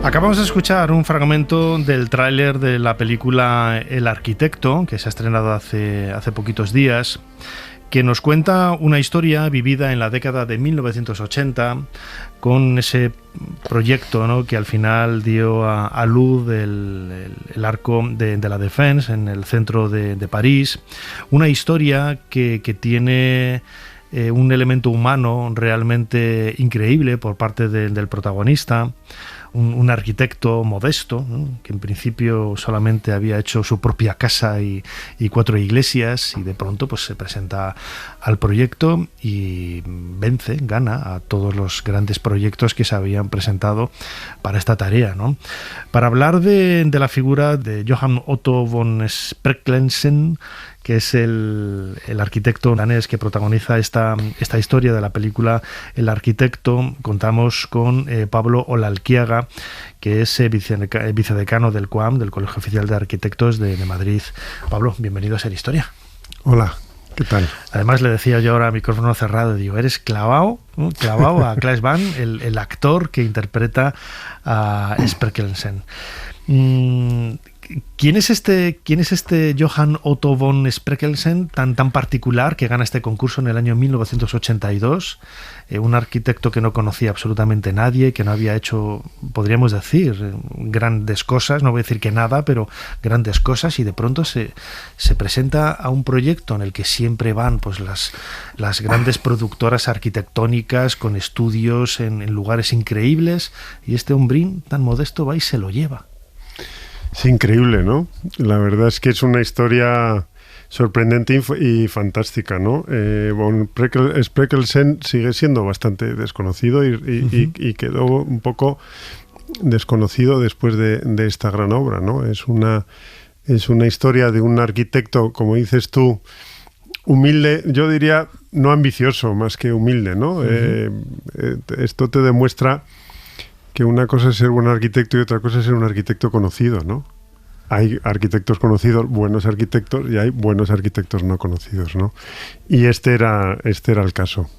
Acabamos de escuchar un fragmento del tráiler de la película El Arquitecto, que se ha estrenado hace poquitos días, que nos cuenta una historia vivida en la década de 1980 con ese proyecto, ¿no?, que al final dio a luz el arco de la Défense en el centro de París. Una historia que tiene un elemento humano realmente increíble por parte del protagonista. un arquitecto modesto, ¿no? Que en principio solamente había hecho su propia casa y 4 iglesias, y de pronto pues se presenta al proyecto y gana a todos los grandes proyectos que se habían presentado para esta tarea, ¿no? Para hablar de la figura de Johann Otto von Spreckelsen, que es el arquitecto danés que protagoniza esta historia de la película El Arquitecto, contamos con Pablo Olalquiaga, que es vicedecano del COAM, del Colegio Oficial de Arquitectos de Madrid. Pablo, bienvenido a Ser Historia. Hola, ¿qué tal? Además, le decía yo ahora a micrófono cerrado, digo, eres clavado a Claes Bang, el actor que interpreta a Spreckelsen. ¿Quién es este Johann Otto von Spreckelsen tan particular que gana este concurso en el año 1982? Un arquitecto que no conocía absolutamente nadie, que no había hecho, podríamos decir, grandes cosas, no voy a decir que nada, pero grandes cosas, y de pronto se presenta a un proyecto en el que siempre van pues las grandes productoras arquitectónicas con estudios en lugares increíbles, y este hombrín tan modesto va y se lo lleva. Es increíble, ¿no? La verdad es que es una historia sorprendente y fantástica, ¿no? Von Spreckelsen sigue siendo bastante desconocido y quedó un poco desconocido después de esta gran obra, ¿no? Es una historia de un arquitecto, como dices tú, humilde, yo diría no ambicioso, más que humilde, ¿no? Esto te demuestra que una cosa es ser buen arquitecto y otra cosa es ser un arquitecto conocido, ¿no? Hay arquitectos conocidos, buenos arquitectos, y hay buenos arquitectos no conocidos, ¿no? Y este era el caso.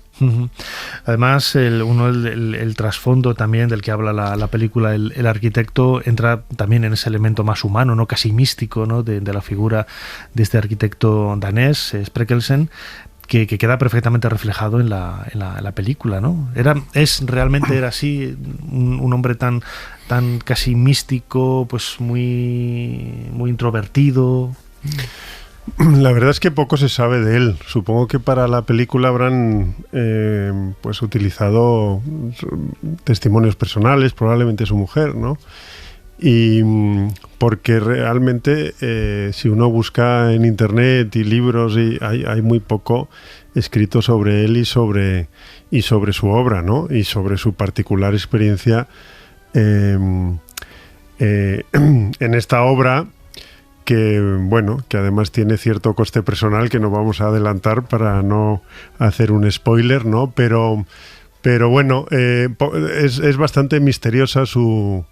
Además, el trasfondo también del que habla la película, el arquitecto, entra también en ese elemento más humano, ¿no? Casi místico, ¿no? de la figura de este arquitecto danés, Spreckelsen, que queda perfectamente reflejado en la película, ¿no? Realmente era así, un hombre tan casi místico, pues muy introvertido. La verdad es que poco se sabe de él. Supongo que para la película habrán pues utilizado testimonios personales, probablemente su mujer, ¿no? Y porque realmente si uno busca en internet y libros, hay muy poco escrito sobre él y sobre su obra, ¿no? Y sobre su particular experiencia en esta obra, que además tiene cierto coste personal que no vamos a adelantar para no hacer un spoiler, ¿no? Pero bueno, es bastante misteriosa su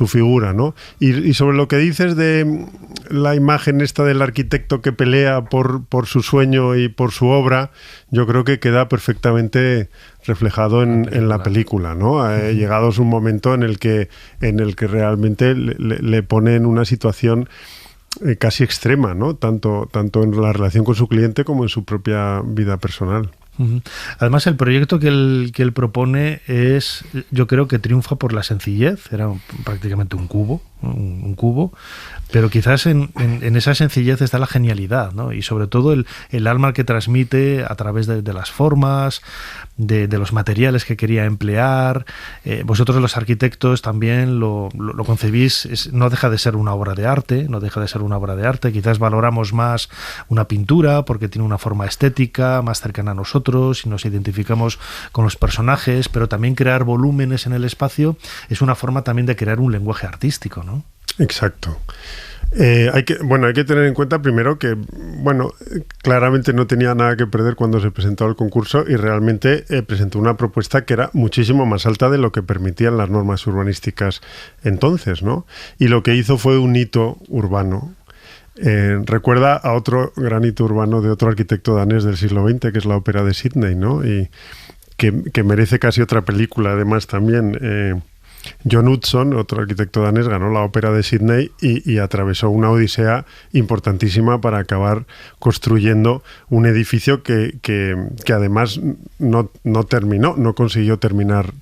figura, ¿no? Y sobre lo que dices de la imagen esta del arquitecto que pelea por su sueño y por su obra, yo creo que queda perfectamente reflejado en la película, ¿no? Llegados un momento en el que realmente le pone en una situación casi extrema, ¿no? Tanto en la relación con su cliente como en su propia vida personal. Además, el proyecto que él propone yo creo que triunfa por la sencillez. Era prácticamente un cubo, pero quizás en esa sencillez está la genialidad, ¿no? Y sobre todo el alma que transmite a través de las formas, de los materiales que quería emplear. Vosotros, los arquitectos, también lo concebís, no deja de ser una obra de arte, quizás valoramos más una pintura porque tiene una forma estética más cercana a nosotros y nos identificamos con los personajes, pero también crear volúmenes en el espacio es una forma también de crear un lenguaje artístico, ¿no? Exacto. Hay que tener en cuenta primero que, claramente no tenía nada que perder cuando se presentó al concurso y realmente presentó una propuesta que era muchísimo más alta de lo que permitían las normas urbanísticas entonces, ¿no? Y lo que hizo fue un hito urbano. Recuerda a otro gran hito urbano de otro arquitecto danés del siglo XX, que es la Ópera de Sídney, ¿no? Y que merece casi otra película, además, también. John Hudson, otro arquitecto danés, ganó la Ópera de Sídney y atravesó una odisea importantísima para acabar construyendo un edificio que además no consiguió terminar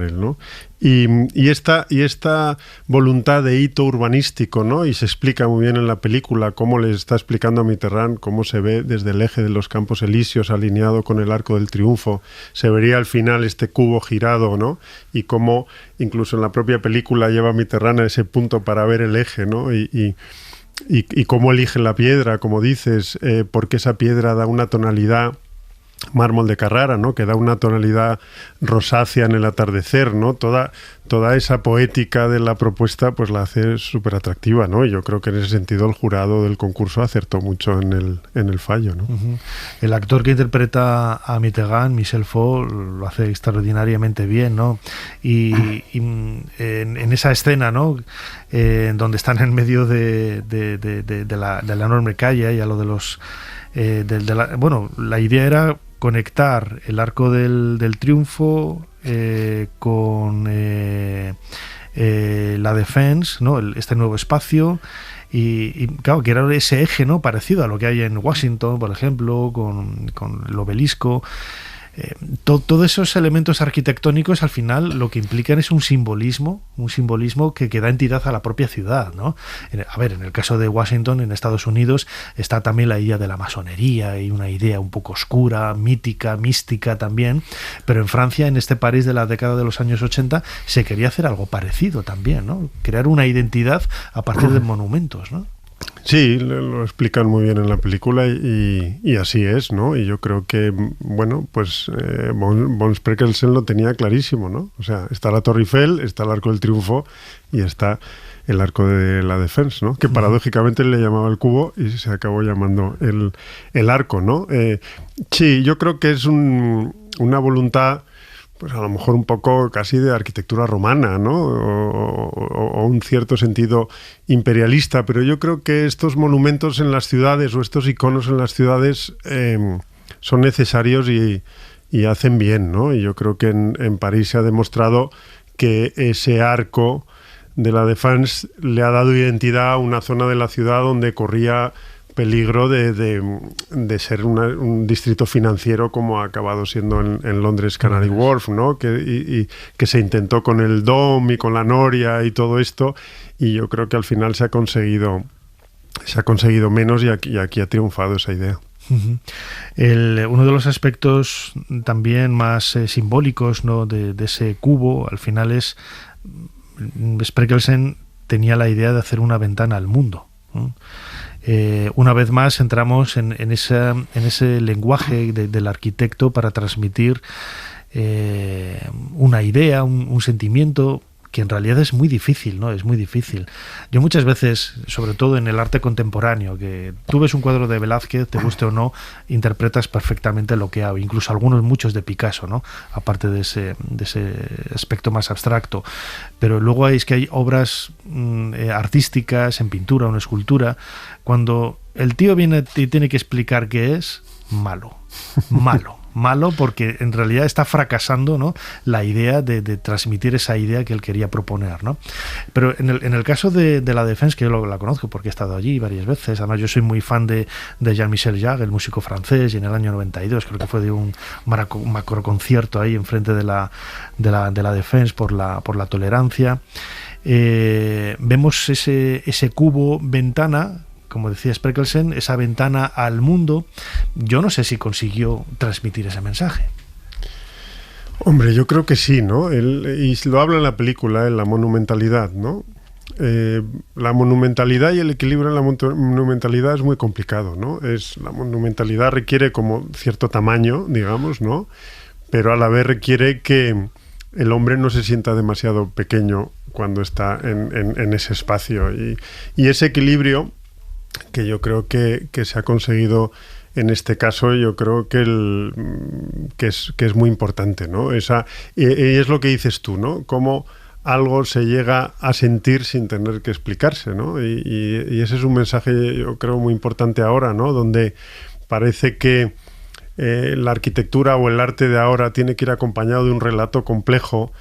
él, ¿no? Y esta voluntad de hito urbanístico, ¿no? Y se explica muy bien en la película cómo le está explicando a Mitterrand cómo se ve desde el eje de los Campos Elíseos alineado con el Arco del Triunfo. Se vería al final este cubo girado, ¿no? Y cómo incluso en la propia película lleva a Mitterrand a ese punto para ver el eje, ¿no? Y cómo elige la piedra, como dices, porque esa piedra da una tonalidad mármol de Carrara, ¿no? Que da una tonalidad rosácea en el atardecer, ¿no? Toda esa poética de la propuesta pues la hace súper atractiva, ¿no? Y yo creo que en ese sentido el jurado del concurso acertó mucho en el fallo, ¿no? El actor que interpreta a Mitterrand, Michel Faux, lo hace extraordinariamente bien, ¿no? Y en esa escena, ¿no? Donde están en medio de la enorme calle y a lo de los... bueno, la idea era conectar el Arco del Triunfo con la Défense, ¿no? Este nuevo espacio y claro, que era ese eje, ¿no? Parecido a lo que hay en Washington, por ejemplo, con el obelisco. Todos esos elementos arquitectónicos al final lo que implican es un simbolismo que da entidad a la propia ciudad, ¿no? A ver, en el caso de Washington, en Estados Unidos, está también la idea de la masonería y una idea un poco oscura, mítica, mística también, pero en Francia, en este París de la década de los años 80, se quería hacer algo parecido también, ¿no? Crear una identidad a partir de monumentos, ¿no? Sí, lo explican muy bien en la película y así es, ¿no? Y yo creo que, bueno, pues von Spreckelsen lo tenía clarísimo, ¿no? O sea, está la Torre Eiffel, está el Arco del Triunfo y está el Arco de la Défense, ¿no? Que paradójicamente le llamaba el cubo y se acabó llamando el arco, ¿no? Sí, yo creo que es una voluntad... pues a lo mejor un poco casi de arquitectura romana, ¿no? O un cierto sentido imperialista, pero yo creo que estos monumentos en las ciudades o estos iconos en las ciudades son necesarios y hacen bien, ¿no? Y yo creo que en París se ha demostrado que ese arco de la Défense le ha dado identidad a una zona de la ciudad donde corría peligro de ser un distrito financiero como ha acabado siendo en Londres Canary Wharf, ¿no? Que se intentó con el Dom y con la Noria y todo esto, y yo creo que al final se ha conseguido menos y aquí ha triunfado esa idea. Uno de los aspectos también más simbólicos, ¿no? de ese cubo al final es Spreckelsen tenía la idea de hacer una ventana al mundo, ¿no? Una vez más entramos en ese lenguaje del arquitecto para transmitir una idea, un sentimiento que en realidad es muy difícil, ¿no? Es muy difícil. Yo muchas veces, sobre todo en el arte contemporáneo, que tú ves un cuadro de Velázquez, te guste o no, interpretas perfectamente lo que hay, incluso muchos de Picasso, ¿no? Aparte de ese aspecto más abstracto. Pero luego hay obras artísticas, en pintura o en escultura, cuando el tío viene y tiene que explicar qué es, malo. Malo porque en realidad está fracasando, ¿no? La idea de transmitir esa idea que él quería proponer, ¿no? Pero en el caso de la Défense, que yo la conozco porque he estado allí varias veces, además yo soy muy fan de Jean-Michel Jarre, el músico francés, y en el año 92 creo que fue de un macroconcierto ahí enfrente de la Défense por la tolerancia. Vemos ese cubo ventana, como decía Spreckelsen, esa ventana al mundo. Yo no sé si consiguió transmitir ese mensaje. Hombre, yo creo que sí, ¿no? Y lo habla en la película, en la monumentalidad, ¿no? La monumentalidad y el equilibrio en la monumentalidad es muy complicado, ¿no? La monumentalidad requiere como cierto tamaño, digamos, ¿no? Pero a la vez requiere que el hombre no se sienta demasiado pequeño cuando está en ese espacio. Y ese equilibrio que yo creo que se ha conseguido en este caso, yo creo que es muy importante, ¿no? Y es lo que dices tú, ¿no? Cómo algo se llega a sentir sin tener que explicarse, ¿no? Y ese es un mensaje, yo creo, muy importante ahora, ¿no? Donde parece que la arquitectura o el arte de ahora tiene que ir acompañado de un relato complejo,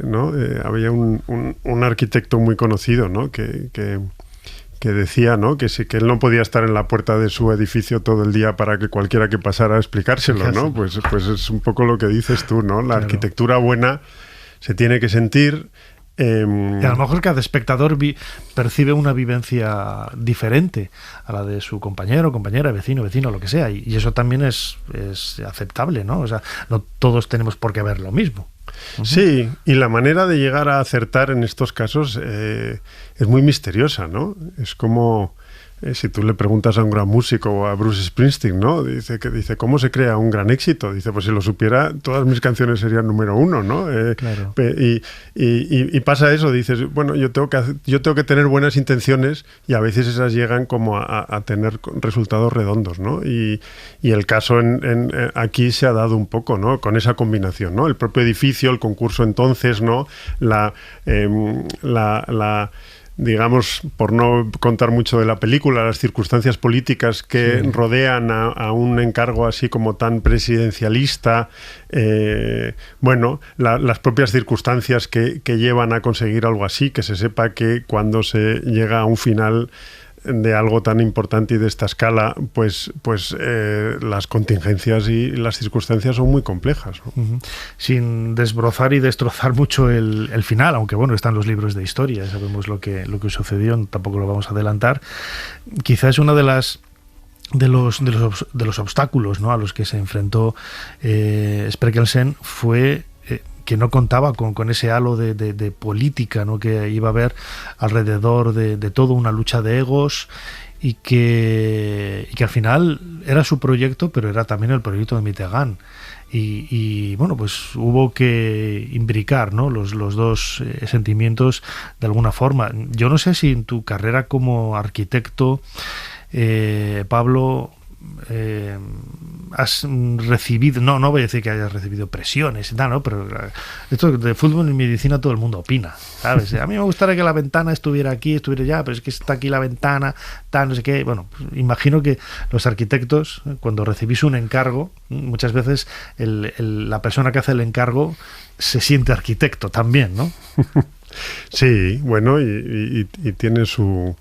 ¿no? Había un arquitecto muy conocido, ¿no? Que decía, ¿no? Que él no podía estar en la puerta de su edificio todo el día para que cualquiera que pasara a explicárselo, ¿no? Pues es un poco lo que dices tú, ¿no? La arquitectura buena se tiene que sentir. Y a lo mejor cada espectador percibe una vivencia diferente a la de su compañero, compañera, vecino, lo que sea, y eso también es aceptable, ¿no? O sea, no todos tenemos por qué ver lo mismo. Sí, y la manera de llegar a acertar en estos casos es muy misteriosa, ¿no? Es como si tú le preguntas a un gran músico o a Bruce Springsteen, ¿no? Dice ¿cómo se crea un gran éxito? Dice, pues si lo supiera, todas mis canciones serían número 1, ¿no? Claro. Y pasa eso, dices, bueno, yo tengo que tener buenas intenciones y a veces esas llegan como a tener resultados redondos, ¿no? Y el caso aquí se ha dado un poco, ¿no? Con esa combinación, ¿no? El propio edificio, el concurso entonces, ¿no? Digamos, por no contar mucho de la película, las circunstancias políticas que rodean a un encargo así como tan presidencialista, las propias circunstancias que llevan a conseguir algo así, que se sepa que cuando se llega a un final de algo tan importante y de esta escala, pues las contingencias y las circunstancias son muy complejas, ¿no? Uh-huh. Sin desbrozar y destrozar mucho el final, aunque bueno, están los libros de historia, sabemos lo que sucedió, tampoco lo vamos a adelantar. Quizás una de los obstáculos, ¿no?, a los que se enfrentó Spreckelsen fue que no contaba con ese halo de política, ¿no?, que iba a haber alrededor de todo, una lucha de egos, y que al final era su proyecto, pero era también el proyecto de Mitterrand. Y bueno, pues hubo que imbricar, ¿no?, los dos sentimientos de alguna forma. Yo no sé si en tu carrera como arquitecto, Pablo, has recibido, no voy a decir que hayas recibido presiones y tal, ¿no?, pero esto de fútbol y medicina todo el mundo opina, ¿sabes? A mí me gustaría que la ventana estuviera aquí, estuviera allá, pero es que está aquí la ventana, tal, no sé qué. Bueno, pues imagino que los arquitectos, cuando recibís un encargo, muchas veces la persona que hace el encargo se siente arquitecto también, ¿no? Sí, bueno, y tiene su...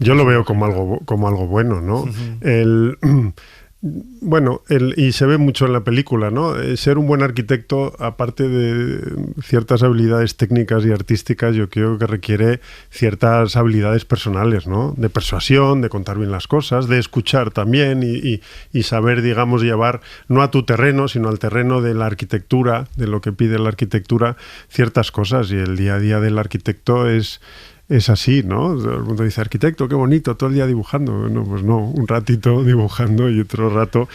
Yo lo veo como algo bueno, ¿no? Uh-huh. Y se ve mucho en la película, ¿no? Ser un buen arquitecto, aparte de ciertas habilidades técnicas y artísticas, yo creo que requiere ciertas habilidades personales, ¿no? De persuasión, de contar bien las cosas, de escuchar también y saber, digamos, llevar no a tu terreno, sino al terreno de la arquitectura, de lo que pide la arquitectura, ciertas cosas. Y el día a día del arquitecto es así, ¿no? Todo el mundo dice, arquitecto, qué bonito, todo el día dibujando. No, pues no, un ratito dibujando y otro rato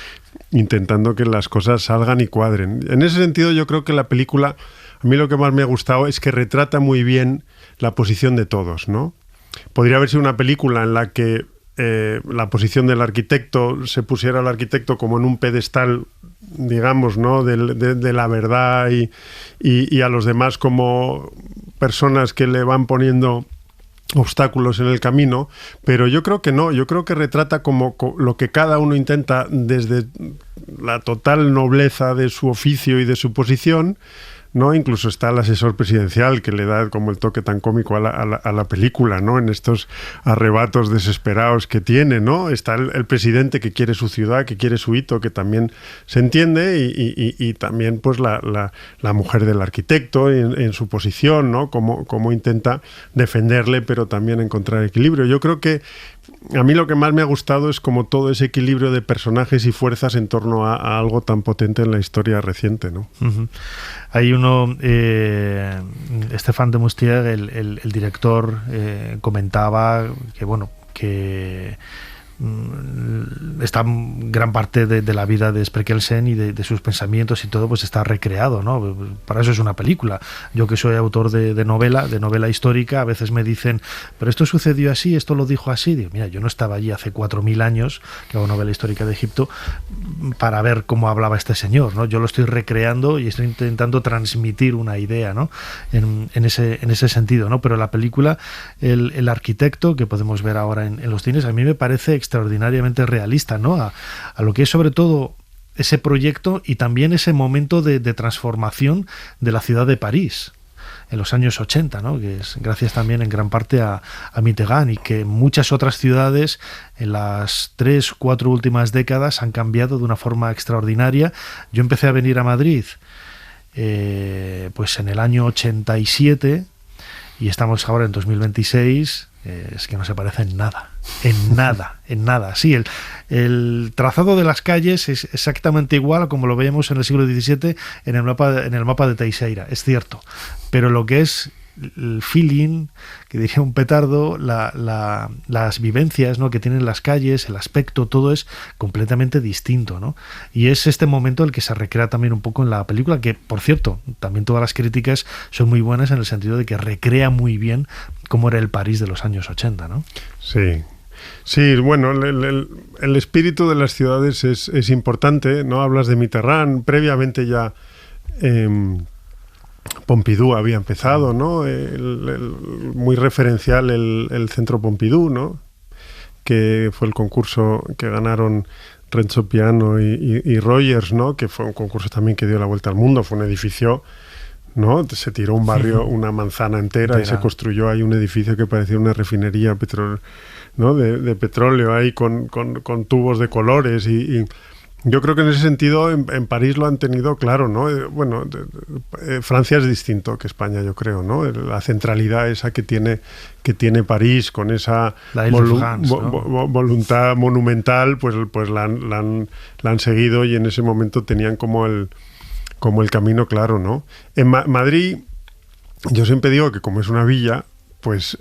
intentando que las cosas salgan y cuadren. En ese sentido, yo creo que la película, a mí lo que más me ha gustado es que retrata muy bien la posición de todos, ¿no? Podría haber sido una película en la que la posición del arquitecto, se pusiera al arquitecto como en un pedestal, digamos, ¿no?, de la verdad y a los demás como personas que le van poniendo obstáculos en el camino, pero yo creo que no, yo creo que retrata como lo que cada uno intenta desde la total nobleza de su oficio y de su posición, ¿no? Incluso está el asesor presidencial que le da como el toque tan cómico a la película, ¿no? En estos arrebatos desesperados que tiene, ¿no? Está el presidente que quiere su ciudad, que quiere su hito, que también se entiende, y también pues la mujer del arquitecto en su posición, ¿no? Cómo intenta defenderle, pero también encontrar equilibrio. Yo creo que a mí lo que más me ha gustado es como todo ese equilibrio de personajes y fuerzas en torno a algo tan potente en la historia reciente, ¿no? Uh-huh. Hay uno, Stéphane de Moustier, el director, comentaba que, bueno, que está gran parte de la vida de Spreckelsen y de sus pensamientos y todo, pues está recreado, ¿no? Para eso es una película. Yo, que soy autor de novela histórica, a veces me dicen, pero esto sucedió así, esto lo dijo así. Digo, mira, yo no estaba allí hace 4.000 años, que hago novela histórica de Egipto, para ver cómo hablaba este señor, ¿no? Yo lo estoy recreando y estoy intentando transmitir una idea, ¿no?, en ese sentido, ¿no? Pero la película, el arquitecto, que podemos ver ahora en los cines, a mí me parece extraordinariamente realista, ¿no? A lo que es sobre todo ese proyecto y también ese momento de transformación de la ciudad de París en los años 80, ¿no?, que es gracias también en gran parte a Mitterrand, y que muchas otras ciudades en las 3-4 últimas décadas han cambiado de una forma extraordinaria. Yo empecé a venir a Madrid pues en el año 87, y estamos ahora en 2026, es que no se parece en nada. En nada. Sí, el trazado de las calles es exactamente igual a como lo veíamos en el siglo XVII en el mapa de Teixeira, es cierto. Pero lo que es el feeling, que diría un petardo, las vivencias, ¿no?, que tienen las calles, el aspecto, todo es completamente distinto, ¿no? Y es este momento el que se recrea también un poco en la película, que, por cierto, también todas las críticas son muy buenas en el sentido de que recrea muy bien cómo era el París de los años 80, ¿no? Sí, bueno, el espíritu de las ciudades es importante, ¿no? Hablas de Mitterrand, previamente ya Pompidou había empezado, ¿no? Muy referencial el Centro Pompidou, ¿no? Que fue el concurso que ganaron Renzo Piano y Rogers, ¿no? Que fue un concurso también que dio la vuelta al mundo, fue un edificio, ¿no? Se tiró un barrio, una manzana entera y se construyó ahí un edificio que parecía una refinería ¿no? de petróleo ahí con tubos de colores y yo creo que en ese sentido en París lo han tenido claro, ¿no? Bueno, Francia es distinto que España, yo creo, ¿no? La centralidad esa que tiene París con esa voluntad monumental, pues la han seguido y en ese momento tenían como el camino claro, ¿no? En Madrid, yo siempre digo que como es una villa, pues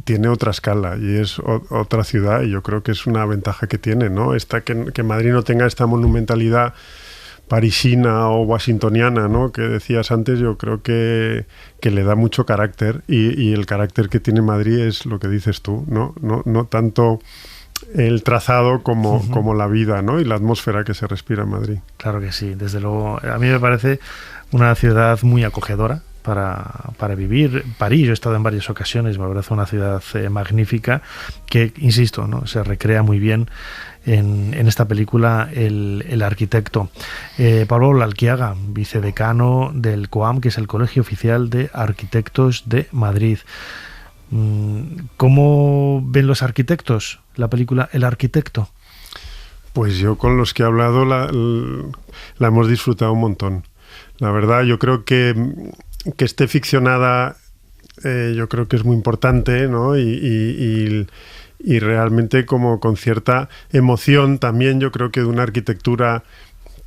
tiene otra escala y es otra ciudad y yo creo que es una ventaja que tiene, ¿no? Que Madrid no tenga esta monumentalidad parisina o washingtoniana, ¿no? Que decías antes, yo creo que le da mucho carácter y el carácter que tiene Madrid es lo que dices tú, ¿no? No tanto el trazado como la vida, ¿no? Y la atmósfera que se respira en Madrid. Claro que sí, desde luego. A mí me parece una ciudad muy acogedora para vivir. París, yo he estado en varias ocasiones, me parece una ciudad magnífica que, insisto, ¿no? Se recrea muy bien en esta película el arquitecto. Pablo Olalquiaga, vicedecano del COAM, que es el Colegio Oficial de Arquitectos de Madrid. ¿Cómo ven los arquitectos la película El Arquitecto? Pues yo con los que he hablado la hemos disfrutado un montón. La verdad, yo creo que esté ficcionada, yo creo que es muy importante, ¿no? Y realmente como con cierta emoción también, yo creo que de una arquitectura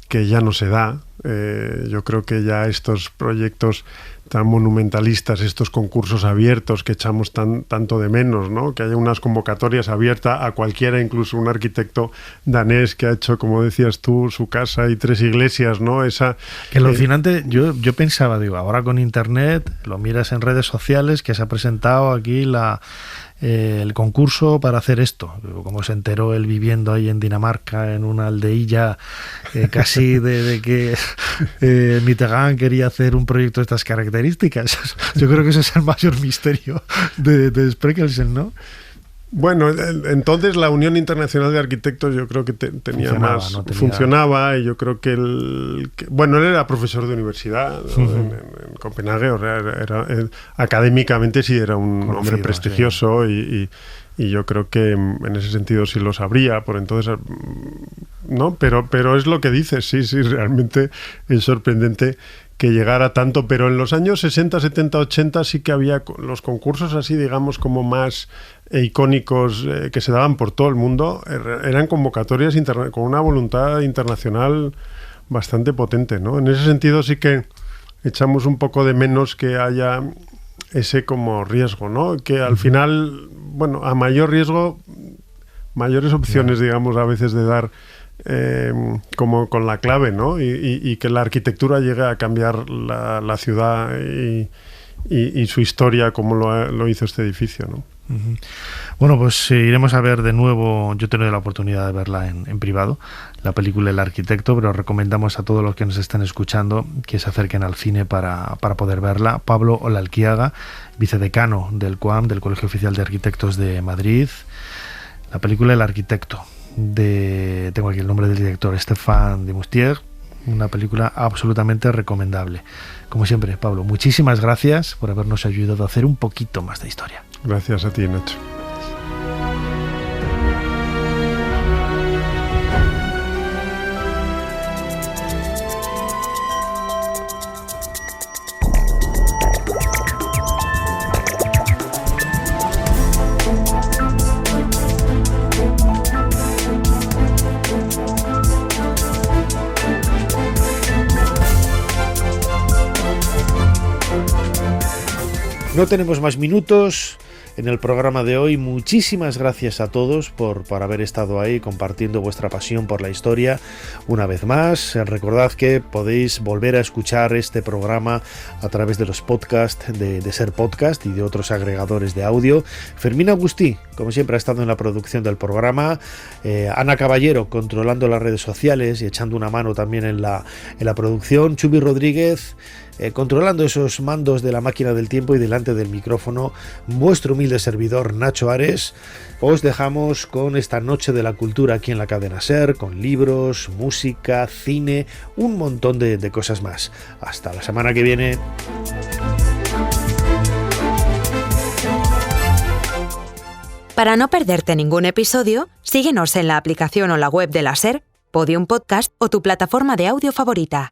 que ya no se da. Yo creo que ya estos proyectos tan monumentalistas, estos concursos abiertos que echamos tanto de menos, ¿no? Que haya unas convocatorias abiertas a cualquiera, incluso un arquitecto danés que ha hecho, como decías tú, su casa y 3 iglesias, ¿no? Que lo alucinante, yo pensaba, digo, ahora con internet, lo miras en redes sociales, que se ha presentado aquí el concurso para hacer esto. Como se enteró él viviendo ahí en Dinamarca, en una aldeilla casi de que Mitterrand quería hacer un proyecto de estas características. Yo creo que ese es el mayor misterio de Spreckelsen, ¿no? Bueno, entonces la Unión Internacional de Arquitectos yo creo que funcionaba y yo creo que él era profesor de universidad, ¿no? en Copenhague, académicamente sí era un hombre prestigioso, sí. Y yo creo que en ese sentido sí lo sabría, por entonces, ¿no? Pero es lo que dices, sí, realmente es sorprendente que llegara tanto, pero en los años 60, 70, 80 sí que había los concursos así, digamos, como más icónicos que se daban por todo el mundo, eran convocatorias con una voluntad internacional bastante potente, ¿no? En ese sentido sí que echamos un poco de menos que haya ese como riesgo, ¿no? Que al final, bueno, a mayor riesgo, mayores opciones, digamos, a veces de dar como con la clave, ¿no? Y que la arquitectura llegue a cambiar la ciudad y su historia como lo hizo este edificio, ¿no? Bueno, pues iremos a ver de nuevo. Yo he tenido la oportunidad de verla en privado, la película El Arquitecto, pero recomendamos a todos los que nos estén escuchando que se acerquen al cine para poder verla. Pablo Olalquiaga, vicedecano del COAM, del Colegio Oficial de Arquitectos de Madrid. La película El Arquitecto, tengo aquí el nombre del director, Stéphane de Moustier. Una película absolutamente recomendable. Como siempre, Pablo, muchísimas gracias por habernos ayudado a hacer un poquito más de historia. Gracias a ti, Nacho. No tenemos más minutos en el programa de hoy. Muchísimas gracias a todos por haber estado ahí compartiendo vuestra pasión por la historia una vez más. Recordad que podéis volver a escuchar este programa a través de los podcasts de Ser Podcast y de otros agregadores de audio. Fermín Agustí, como siempre, ha estado en la producción del programa. Ana Caballero controlando las redes sociales y echando una mano también en la producción. Chubi Rodríguez controlando esos mandos de la máquina del tiempo, y delante del micrófono vuestro humilde servidor Nacho Ares. Os dejamos con esta noche de la cultura aquí en la cadena SER, con libros, música, cine, un montón de cosas más. Hasta la semana que viene. Para no perderte ningún episodio, síguenos en la aplicación o la web de la SER, Podium Podcast o tu plataforma de audio favorita.